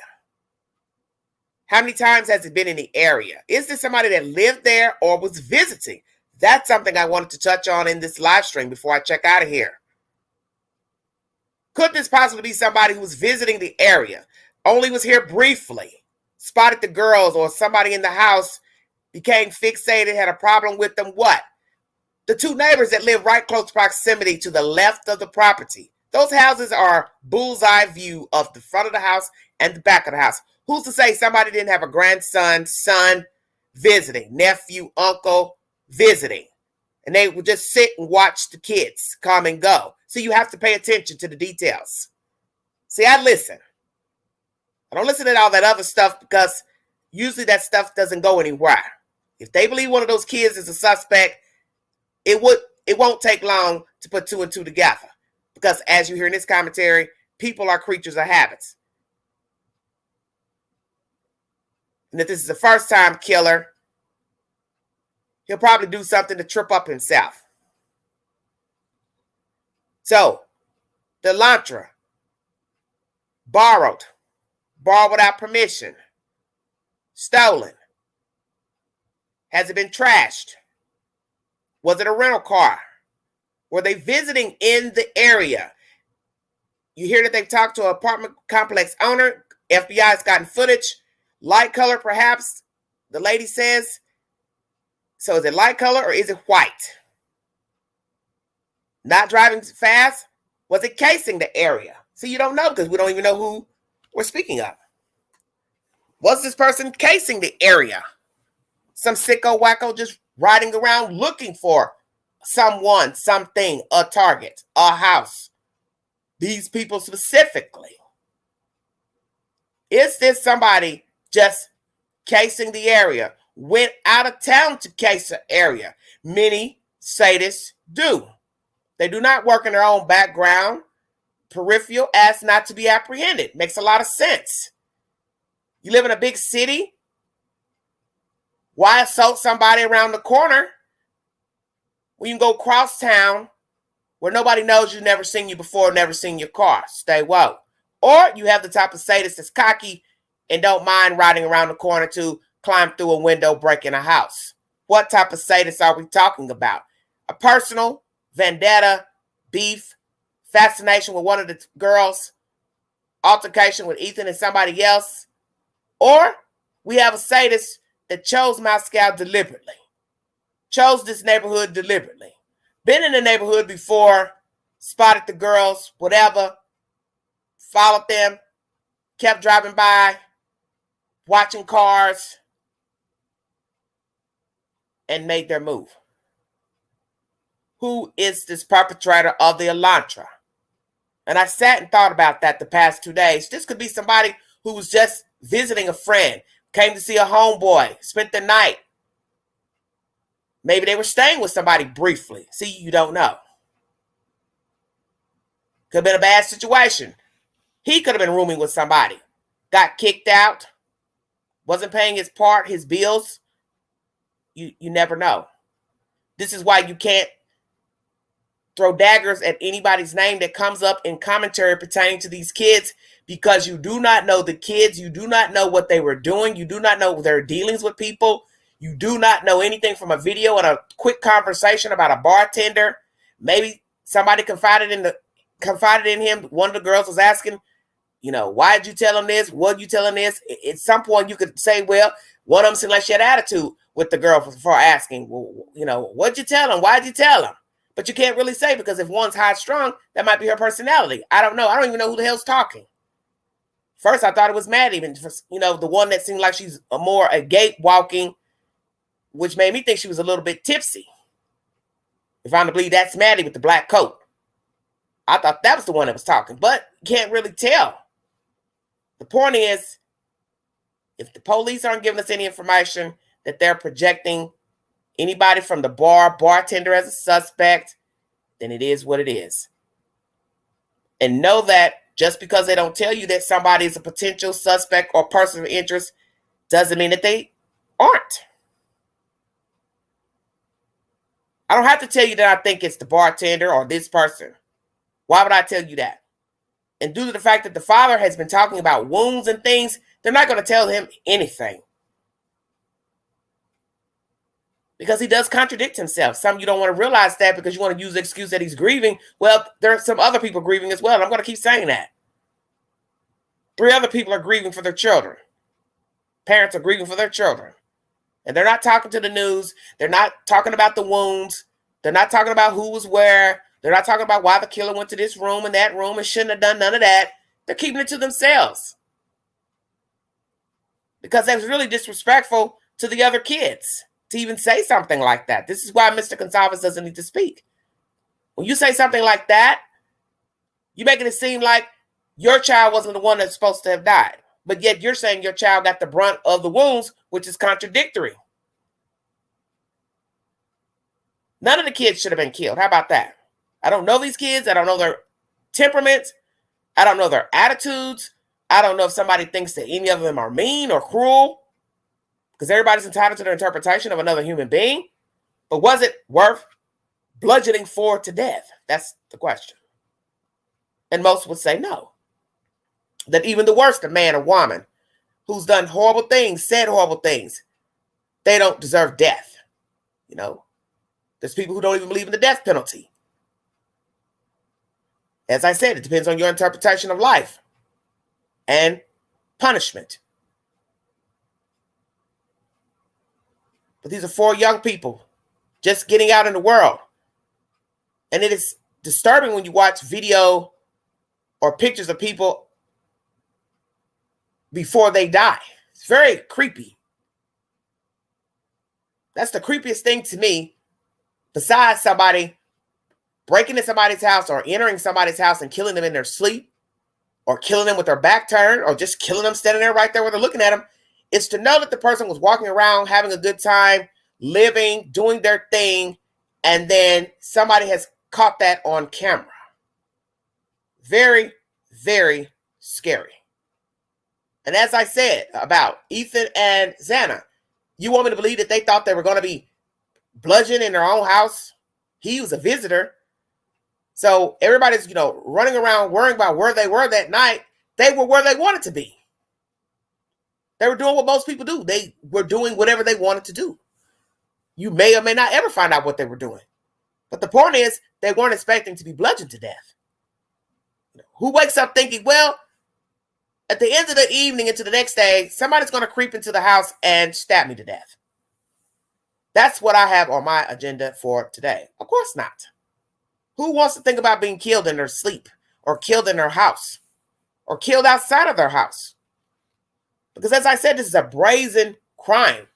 How many times has it been in the area? Is this somebody that lived there or was visiting? That's something I wanted to touch on in this live stream before I check out of here. Could this possibly be somebody who was visiting the area, only was here briefly, spotted the girls, or somebody in the house became fixated, had a problem with them? What? The two neighbors that live right close proximity to the left of the property. Those houses are bullseye view of the front of the house and the back of the house. Who's to say somebody didn't have a grandson, son visiting, nephew, uncle visiting, and they would just sit and watch the kids come and go? So you have to pay attention to the details. See, I listen. I don't listen to all that other stuff, because usually that stuff doesn't go anywhere. If they believe one of those kids is a suspect, it won't take long to put two and two together. Because as you hear in this commentary, people are creatures of habits. And if this is a first-time killer, he'll probably do something to trip up himself. So, the Elantra, borrowed without permission, stolen. Has it been trashed? Was it a rental car? Were they visiting in the area? You hear that they've talked to an apartment complex owner. FBI has gotten footage. Light color, perhaps, the lady says. So is it light color or is it white? Not driving fast? Was it casing the area? See, you don't know, because we don't even know who we're speaking of. Was this person casing the area? Some sicko wacko just riding around looking for someone, something, a target, a house. These people specifically. Is this somebody just casing the area? Went out of town to case the area. Many sadists do. They do not work in their own background, peripheral, as not to be apprehended. Makes a lot of sense. You live in a big city. Why assault somebody around the corner when you can go cross town where nobody knows you've never seen you before, never seen your car. Stay woke. Or you have the type of sadist that's cocky and don't mind riding around the corner to climb through a window, breaking a house. What type of sadist are we talking about? A personal vendetta, beef, fascination with one of the girls, altercation with Ethan and somebody else? Or we have a sadist that chose Moscow deliberately, chose this neighborhood deliberately, been in the neighborhood before, spotted the girls, whatever, followed them, kept driving by, watching cars, and made their move. Who is this perpetrator of the Elantra? And I sat and thought about that the past 2 days. This could be somebody who was just visiting a friend, came to see a homeboy, spent the night. Maybe they were staying with somebody briefly. See, you don't know. Could have been a bad situation. He could have been rooming with somebody, got kicked out, wasn't paying his part, his bills. You never know. This is why you can't throw daggers at anybody's name that comes up in commentary pertaining to these kids, because you do not know the kids. You do not know what they were doing. You do not know their dealings with people. You do not know anything from a video and a quick conversation about a bartender. Maybe somebody confided in him. One of the girls was asking, why did you tell him this? What did you tell him this? At some point you could say, well, one of them seemed like she had attitude with the girl for asking, well, what'd you tell him? Why'd you tell him? But you can't really say, because if one's high strung, that might be her personality. I don't know. I don't even know who the hell's talking. First, I thought it was Maddie, even the one that seemed like she's a gate walking, which made me think she was a little bit tipsy. If I'm to believe, that's Maddie with the black coat. I thought that was the one that was talking, but you can't really tell. The point is, if the police aren't giving us any information that they're projecting anybody from the bartender as a suspect, then it is what it is. And know that just because they don't tell you that somebody is a potential suspect or person of interest doesn't mean that they aren't. I don't have to tell you that I think it's the bartender or this person. Why would I tell you that? And due to the fact that the father has been talking about wounds and things, they're not going to tell him anything. Because he does contradict himself. Some of you don't want to realize that because you want to use the excuse that he's grieving. Well, there are some other people grieving as well. I'm going to keep saying that. 3 other people are grieving for their children. Parents are grieving for their children. And they're not talking to the news. They're not talking about the wounds. They're not talking about who was where. They're not talking about why the killer went to this room and that room and shouldn't have done none of that. They're keeping it to themselves. Because that was really disrespectful to the other kids to even say something like that. This is why Mr. Gonzalez doesn't need to speak. When you say something like that, you're making it seem like your child wasn't the one that's supposed to have died. But yet you're saying your child got the brunt of the wounds, which is contradictory. None of the kids should have been killed. How about that? I don't know these kids. I don't know their temperaments. I don't know their attitudes. I don't know if somebody thinks that any of them are mean or cruel, because everybody's entitled to their interpretation of another human being. But was it worth bludgeoning 4 to death? That's the question. And most would say no. That even the worst, a man or woman who's done horrible things, said horrible things, they don't deserve death. There's people who don't even believe in the death penalty. As I said, it depends on your interpretation of life and punishment. But these are 4 young people just getting out in the world. And it is disturbing when you watch video or pictures of people before they die. It's very creepy. That's the creepiest thing to me, besides somebody breaking into somebody's house or entering somebody's house and killing them in their sleep, or killing them with their back turned, or just killing them standing there right there where they're looking at them. It's to know that the person was walking around, having a good time, living, doing their thing, and then somebody has caught that on camera. Very, very scary. And as I said about Ethan and Xana, you want me to believe that they thought they were going to be bludgeoned in their own house? He was a visitor. So everybody's, running around worrying about where they were that night. They were where they wanted to be. They were doing what most people do. They were doing whatever they wanted to do. You may or may not ever find out what they were doing. But the point is, they weren't expecting to be bludgeoned to death. Who wakes up thinking, well, at the end of the evening into the next day, somebody's going to creep into the house and stab me to death? That's what I have on my agenda for today. Of course not. Who wants to think about being killed in their sleep, or killed in their house, or killed outside of their house? Because as I said, this is a brazen crime.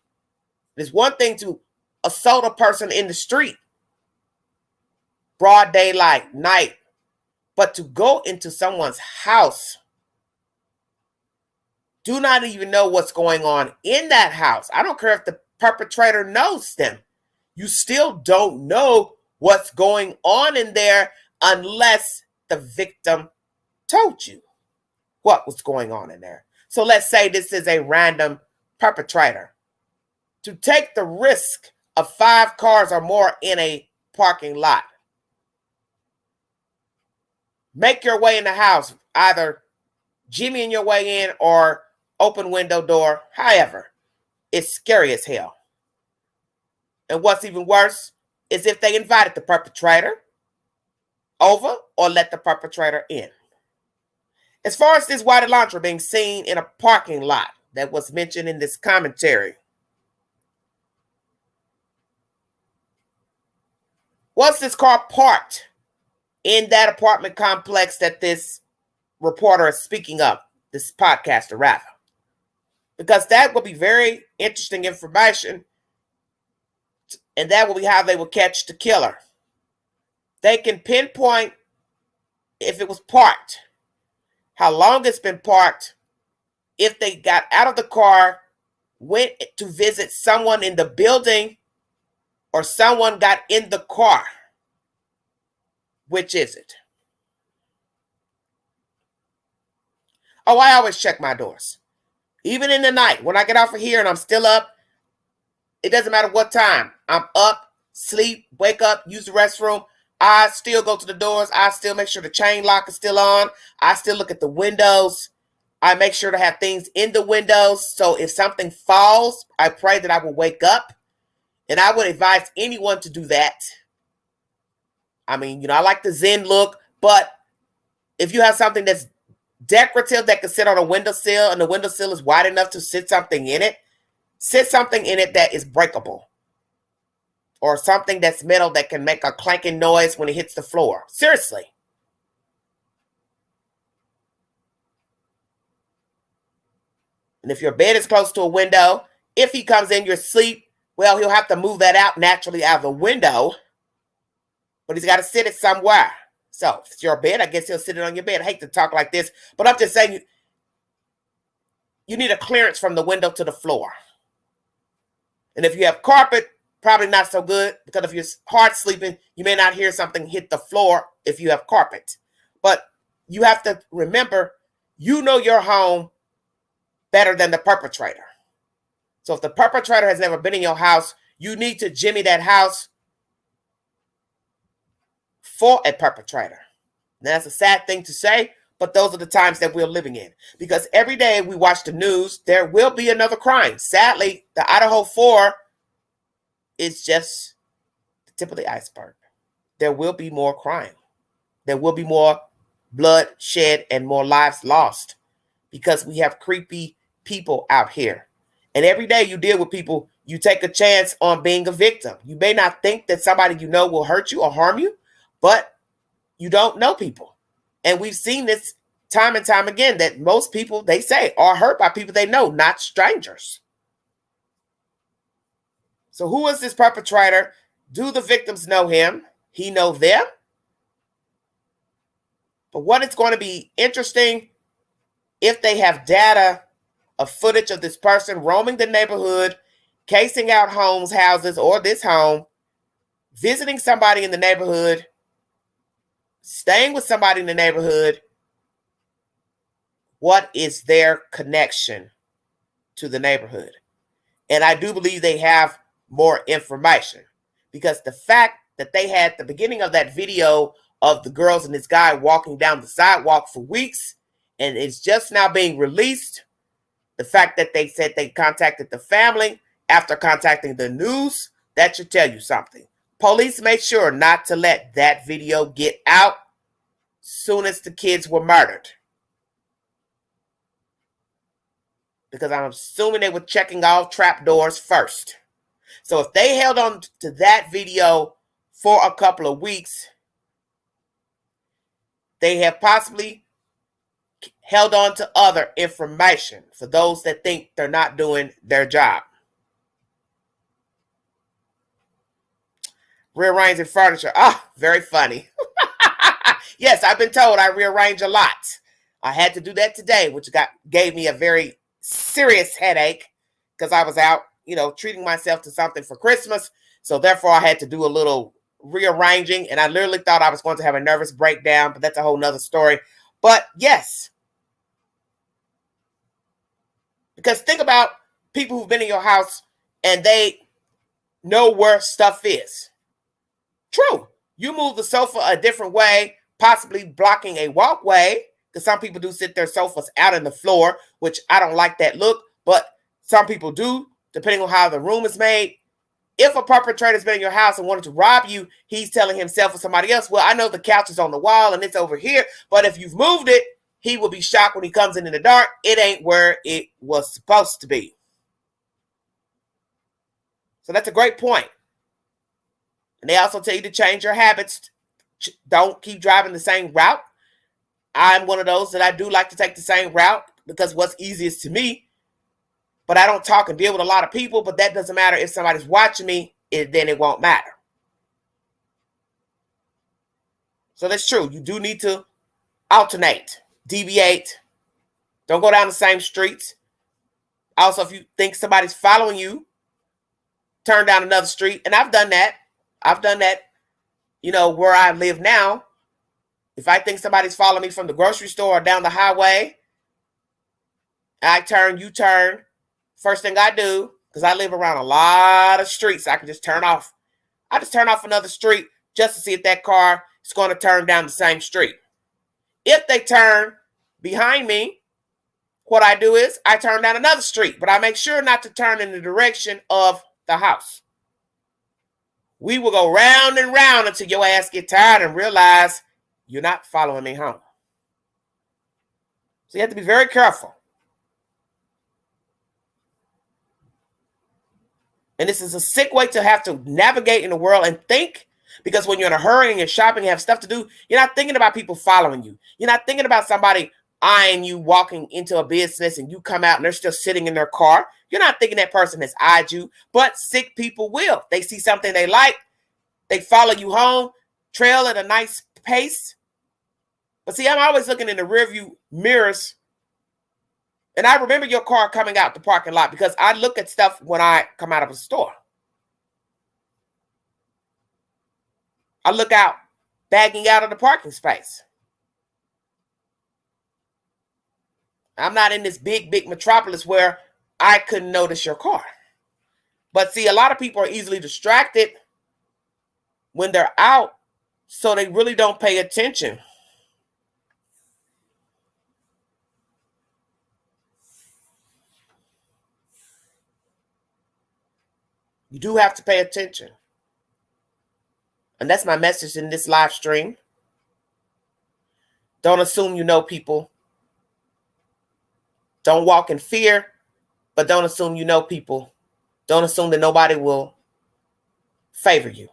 It's one thing to assault a person in the street, broad daylight, night, but to go into someone's house, do not even know what's going on in that house. I don't care if the perpetrator knows them. You still don't know what's going on in there unless the victim told you what was going on in there. So let's say this is a random perpetrator. To take the risk of 5 cars or more in a parking lot, make your way in the house, either jimmying your way in or open window door. However, it's scary as hell. And what's even worse is if they invited the perpetrator over or let the perpetrator in. As far as this white Elantra being seen in a parking lot that was mentioned in this commentary, was this car parked in that apartment complex that this reporter is speaking of, this podcaster rather? Because that will be very interesting information, and that will be how they will catch the killer. They can pinpoint if it was parked, how long it's been parked, if they got out of the car, went to visit someone in the building, or someone got in the car. Which is it? Oh, I always check my doors. Even in the night, when I get off of here and I'm still up, it doesn't matter what time. I'm up, sleep, wake up, use the restroom. I still go to the doors. I still make sure the chain lock is still on. I still look at the windows. I make sure to have things in the windows. So if something falls, I pray that I will wake up. And I would advise anyone to do that. I mean, I like the Zen look, but if you have something that's decorative that can sit on a windowsill and the windowsill is wide enough to sit something in it, sit something in it that is breakable. Or something that's metal that can make a clanking noise when it hits the floor. Seriously. And if your bed is close to a window, if he comes in your sleep, well, he'll have to move that out naturally out of the window. But he's got to sit it somewhere. So if it's your bed, I guess he'll sit it on your bed. I hate to talk like this, but I'm just saying you need a clearance from the window to the floor. And if you have carpet, probably not so good, because if you're hard sleeping, you may not hear something hit the floor if you have carpet. But you have to remember, you know your home better than the perpetrator. So if the perpetrator has never been in your house, you need to jimmy that house for a perpetrator. Now, that's a sad thing to say, but those are the times that we're living in. Because every day we watch the news, there will be another crime. Sadly, the Idaho 4 is just the tip of the iceberg. There will be more crime. There will be more blood shed and more lives lost because we have creepy people out here. And every day you deal with people, you take a chance on being a victim. You may not think that somebody you know will hurt you or harm you, but you don't know people. And we've seen this time and time again, that most people, they say, are hurt by people they know, not strangers. So who is this perpetrator? Do the victims know him? He know them? But what is going to be interesting, if they have data of footage of this person roaming the neighborhood, casing out homes, houses, or this home, visiting somebody in the neighborhood, staying with somebody in the neighborhood, what is their connection to the neighborhood? And I do believe they have more information, because the fact that they had the beginning of that video of the girls and this guy walking down the sidewalk for weeks, and it's just now being released. The fact that they said they contacted the family after contacting the news, that should tell you something. Police made sure not to let that video get out soon as the kids were murdered, because I'm assuming they were checking all trap doors first. So if they held on to that video for a couple of weeks, they have possibly held on to other information for those that think they're not doing their job. Rearranging furniture. Ah, very funny. Yes, I've been told I rearrange a lot. I had to do that today, which gave me a very serious headache because I was out, treating myself to something for Christmas. So therefore I had to do a little rearranging, and I literally thought I was going to have a nervous breakdown, but that's a whole nother story. But yes, because think about people who've been in your house and they know where stuff is. True. You move the sofa a different way, possibly blocking a walkway, because some people do sit their sofas out on the floor, which I don't like that look, but some people do, depending on how the room is made. If a perpetrator's been in your house and wanted to rob you, he's telling himself or somebody else, well, I know the couch is on the wall and it's over here, but if you've moved it, he will be shocked when he comes in the dark. It ain't where it was supposed to be. So that's a great point. And they also tell you to change your habits. Don't keep driving the same route. I'm one of those that I do like to take the same route because what's easiest to me. But I don't talk and deal with a lot of people, but that doesn't matter. If somebody's watching me, then it won't matter. So that's true. You do need to alternate, deviate. Don't go down the same streets. Also, if you think somebody's following you, turn down another street. And I've done that. Where I live now. If I think somebody's following me from the grocery store or down the highway, I turn, you turn. First thing I do, because I live around a lot of streets, I can just turn off. I just turn off another street just to see if that car is going to turn down the same street. If they turn behind me, what I do is I turn down another street, but I make sure not to turn in the direction of the house. We will go round and round until your ass get tired and realize you're not following me home. So you have to be very careful. And this is a sick way to have to navigate in the world and think, because when you're in a hurry and you're shopping and have stuff to do, you're not thinking about people following you. You're not thinking about somebody eyeing you walking into a business and you come out and they're still sitting in their car. You're not thinking that person has eyed you, but sick people will. They see something they like, they follow you home, trail at a nice pace. But see, I'm always looking in the rearview mirrors. And I remember your car coming out the parking lot because I look at stuff when I come out of a store. I look out, bagging out of the parking space. I'm not in this big metropolis where I couldn't notice your car. But see, a lot of people are easily distracted when they're out, so they really don't pay attention. You do have to pay attention. And that's my message in this live stream. Don't assume you know people. Don't walk in fear, but don't assume you know people. Don't assume that nobody will favor you.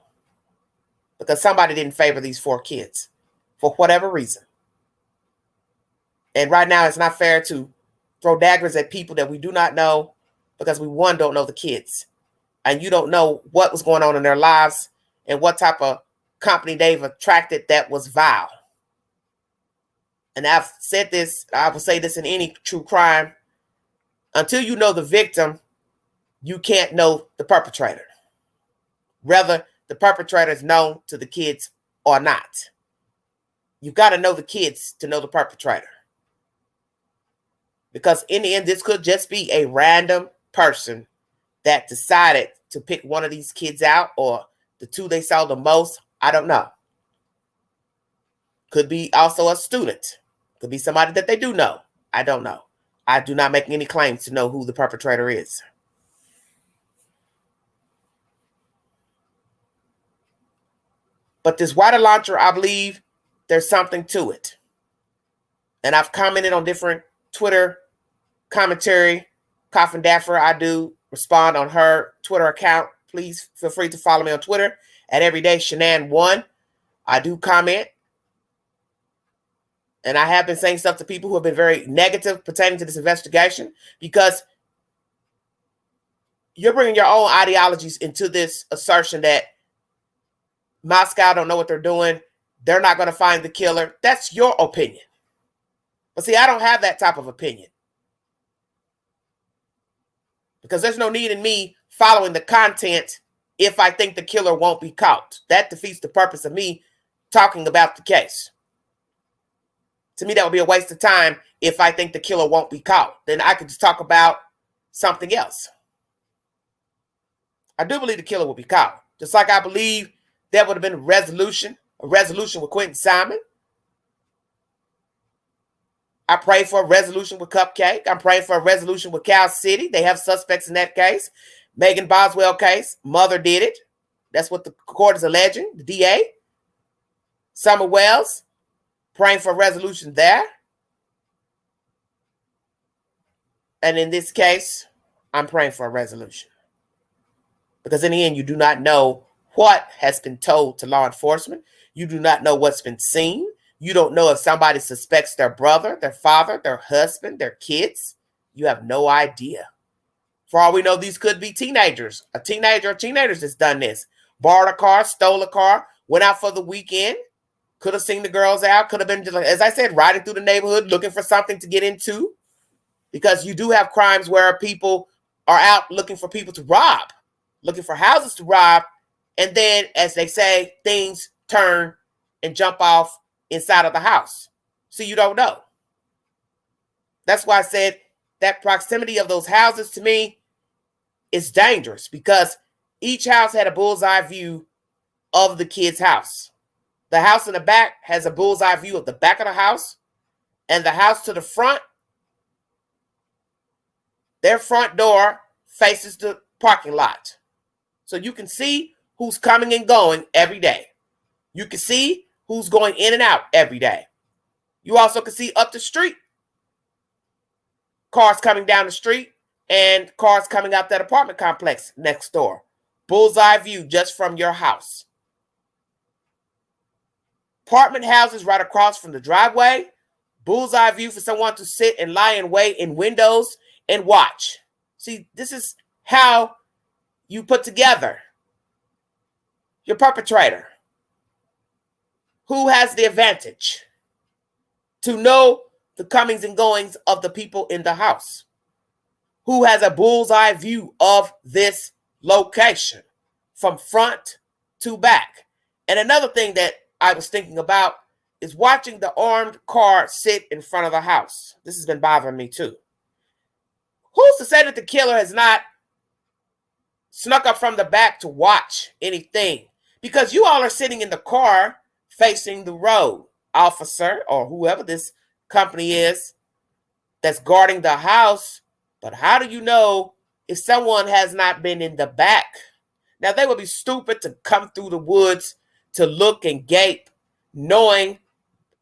Because somebody didn't favor these 4 kids for whatever reason. And right now it's not fair to throw daggers at people that we do not know because we, one, don't know the kids. And you don't know what was going on in their lives and what type of company they've attracted that was vile. And I've said this, I will say this in any true crime. Until you know the victim, you can't know the perpetrator. Whether the perpetrator is known to the kids or not. You've got to know the kids to know the perpetrator. Because in the end, this could just be a random person that decided to pick one of these kids out, or the 2 they saw the most. I don't know. Could be also a student. Could be somebody that they do know. I don't know. I do not make any claims to know who the perpetrator is. But this white Elantra, I believe there's something to it. And I've commented on different Twitter commentary. Coffin Daffer, I do respond on her Twitter account. Please feel free to follow me on Twitter at EverydayShanan1. I do comment. And I have been saying stuff to people who have been very negative pertaining to this investigation, because you're bringing your own ideologies into this assertion that Moscow don't know what they're doing. They're not going to find the killer. That's your opinion. But see, I don't have that type of opinion, because there's no need in me following the content if I think the killer won't be caught. That defeats the purpose of me talking about the case. To me, that would be a waste of time if I think the killer won't be caught. Then I could just talk about something else. I do believe the killer will be caught. Just like I believe there would have been a resolution with Quentin Simon. I pray for a resolution with Cupcake. I'm praying for a resolution with Cal City. They have suspects in that case. Megan Boswell case, mother did it. That's what the court is alleging, the DA. Summer Wells, praying for a resolution there. And in this case, I'm praying for a resolution. Because in the end, you do not know what has been told to law enforcement. You do not know what's been seen. You don't know if somebody suspects their brother, their father, their husband, their kids. You have no idea. For all we know, these could be teenagers. A teenager or teenagers that's done this. Borrowed a car, stole a car, went out for the weekend. Could have seen the girls out. Could have been, as I said, riding through the neighborhood looking for something to get into. Because you do have crimes where people are out looking for people to rob. Looking for houses to rob. And then, as they say, things turn and jump off inside of the house. So you don't know. That's why I said that proximity of those houses to me is dangerous, because each house had a bullseye view of the kid's house. The house in the back has a bullseye view of the back of the house, and the house to the front, their front door faces the parking lot. So you can see who's coming and going every day. You can see who's going in and out every day. You also can see up the street, cars coming down the street and cars coming out that apartment complex next door. Bullseye view just from your house. Apartment houses right across from the driveway. Bullseye view for someone to sit and lie in wait in windows and watch. See, this is how you put together your perpetrator. Who has the advantage to know the comings and goings of the people in the house? Who has a bullseye view of this location from front to back? And another thing that I was thinking about is watching the armed car sit in front of the house. This has been bothering me too. Who's to say that the killer has not snuck up from the back to watch anything? Because you all are sitting in the car facing the road, officer or whoever this company is that's guarding the house. But how do you know if someone has not been in the back? Now, they would be stupid to come through the woods to look and gape, knowing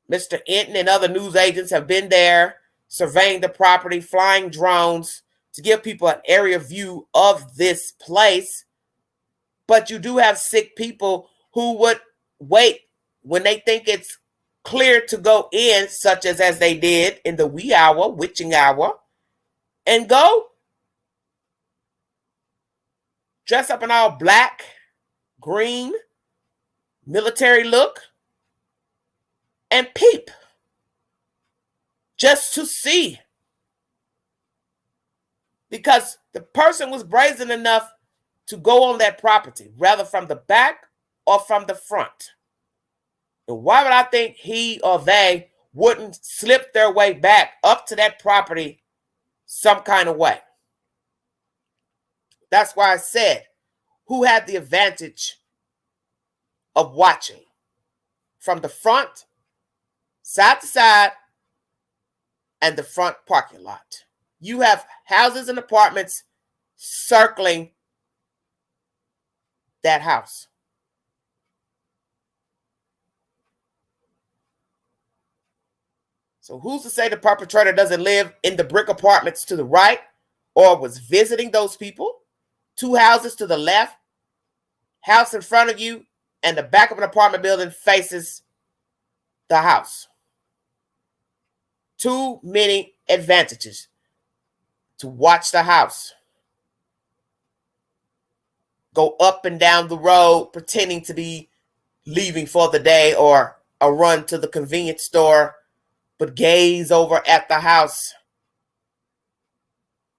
Mr. Enton and other news agents have been there surveying the property, flying drones to give people an area view of this place. But you do have sick people who would wait when they think it's clear to go in, such as they did in the wee hour, witching hour, and go dress up in all black, green, military look, and peep just to see. Because the person was brazen enough to go on that property, rather from the back or from the front. And why would I think he or they wouldn't slip their way back up to that property some kind of way? That's why I said, who had the advantage of watching? From the front side to side, and the front parking lot. You have houses and apartments circling that house. So who's to say the perpetrator doesn't live in the brick apartments to the right or was visiting those people? 2 houses to the left, house in front of you, and the back of an apartment building faces the house. Too many advantages to watch the house. Go up and down the road pretending to be leaving for the day or a run to the convenience store, but gaze over at the house,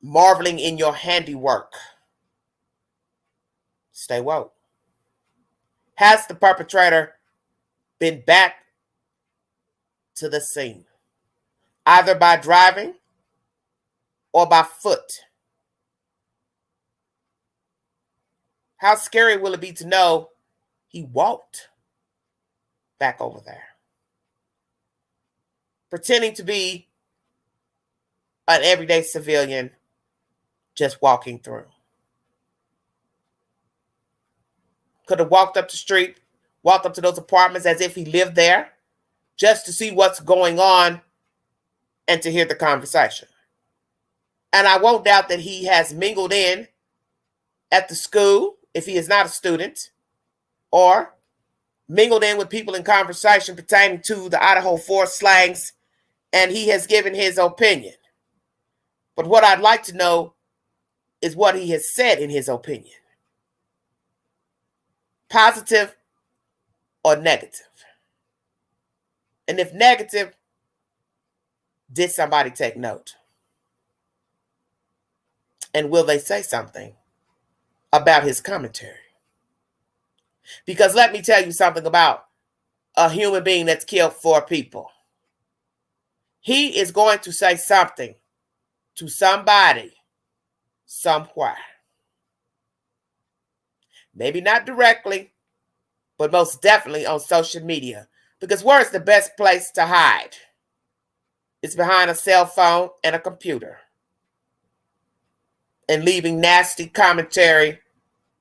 marveling in your handiwork. Stay woke. Has the perpetrator been back to the scene, either by driving or by foot? How scary will it be to know he walked back over there, pretending to be an everyday civilian just walking through? Could have walked up the street, walked up to those apartments as if he lived there, just to see what's going on and to hear the conversation. And I won't doubt that he has mingled in at the school, if he is not a student, or mingled in with people in conversation pertaining to the Idaho 4 slayings, and he has given his opinion. But what I'd like to know is what he has said in his opinion. Positive or negative? And if negative, did somebody take note? And will they say something about his commentary? Because let me tell you something about a human being that's killed 4 people. He is going to say something to somebody somewhere. Maybe not directly, but most definitely on social media. Because where is the best place to hide? It's behind a cell phone and a computer. And leaving nasty commentary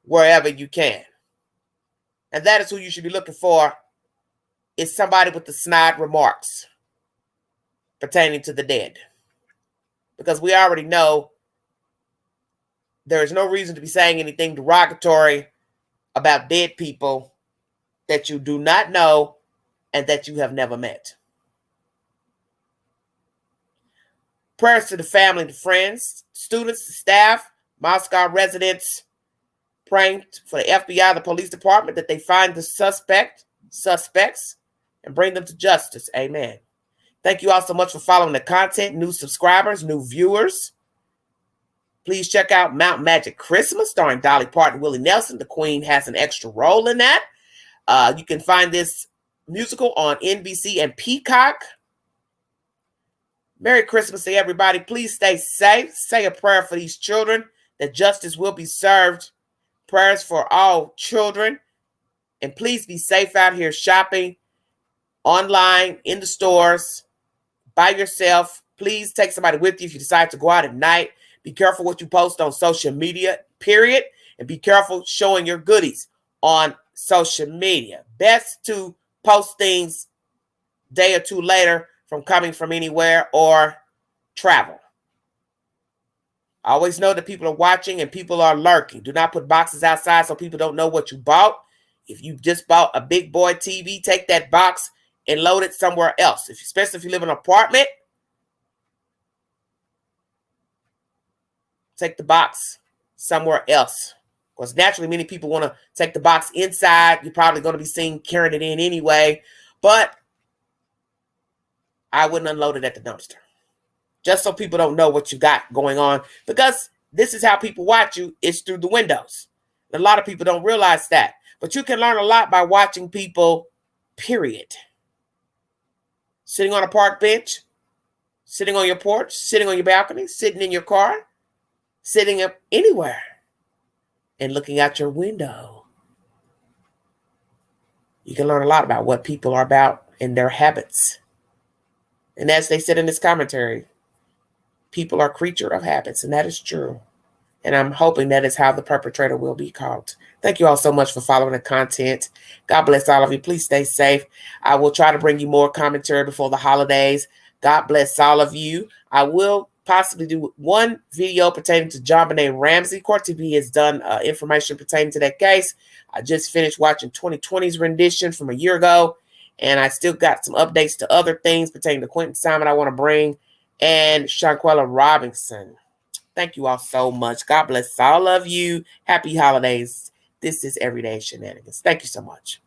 wherever you can. And that is who you should be looking for, is somebody with the snide remarks pertaining to the dead. Because we already know there is no reason to be saying anything derogatory about dead people that you do not know and that you have never met. Prayers to the family, the friends, students, the staff, Moscow residents, praying for the FBI, the police department, that they find the suspects, and bring them to justice. Amen. Thank you all so much for following the content, new subscribers, new viewers. Please check out Mount Magic Christmas, starring Dolly Parton and Willie Nelson. The Queen has an extra role in that. You can find this musical on NBC and Peacock. Merry Christmas to everybody. Please stay safe. Say a prayer for these children, that justice will be served. Prayers for all children. And please be safe out here shopping, online, in the stores, by yourself. Please take somebody with you if you decide to go out at night. Be careful what you post on social media, period. And be careful showing your goodies on social media. Best to post things a day or 2 later from coming from anywhere or travel. Always know that people are watching and people are lurking. Do not put boxes outside so people don't know what you bought. If you just bought a big boy TV, take that box and load it somewhere else. Especially if you live in an apartment, take the box somewhere else. Because naturally, many people want to take the box inside. You're probably going to be seen carrying it in anyway. But I wouldn't unload it at the dumpster. Just so people don't know what you got going on. Because this is how people watch you. It's through the windows. And a lot of people don't realize that. But you can learn a lot by watching people, period. Sitting on a park bench, sitting on your porch, sitting on your balcony, sitting in your car, sitting up anywhere, and looking out your window. You can learn a lot about what people are about and their habits And as they said in this commentary, people are creature of habits, and that is true. And I'm hoping that is how the perpetrator will be caught. Thank you all so much for following the content. God bless all of you. Please stay safe. I will try to bring you more commentary before the holidays. God bless all of you. I will possibly do one video pertaining to JonBenet Ramsey. Court TV has done information pertaining to that case. I just finished watching 2020's rendition from a year ago, and I still got some updates to other things pertaining to Quentin Simon I want to bring, and Shanquella Robinson. Thank you all so much. God bless all of you. Happy holidays. This is Everyday Shenanigans. Thank you so much.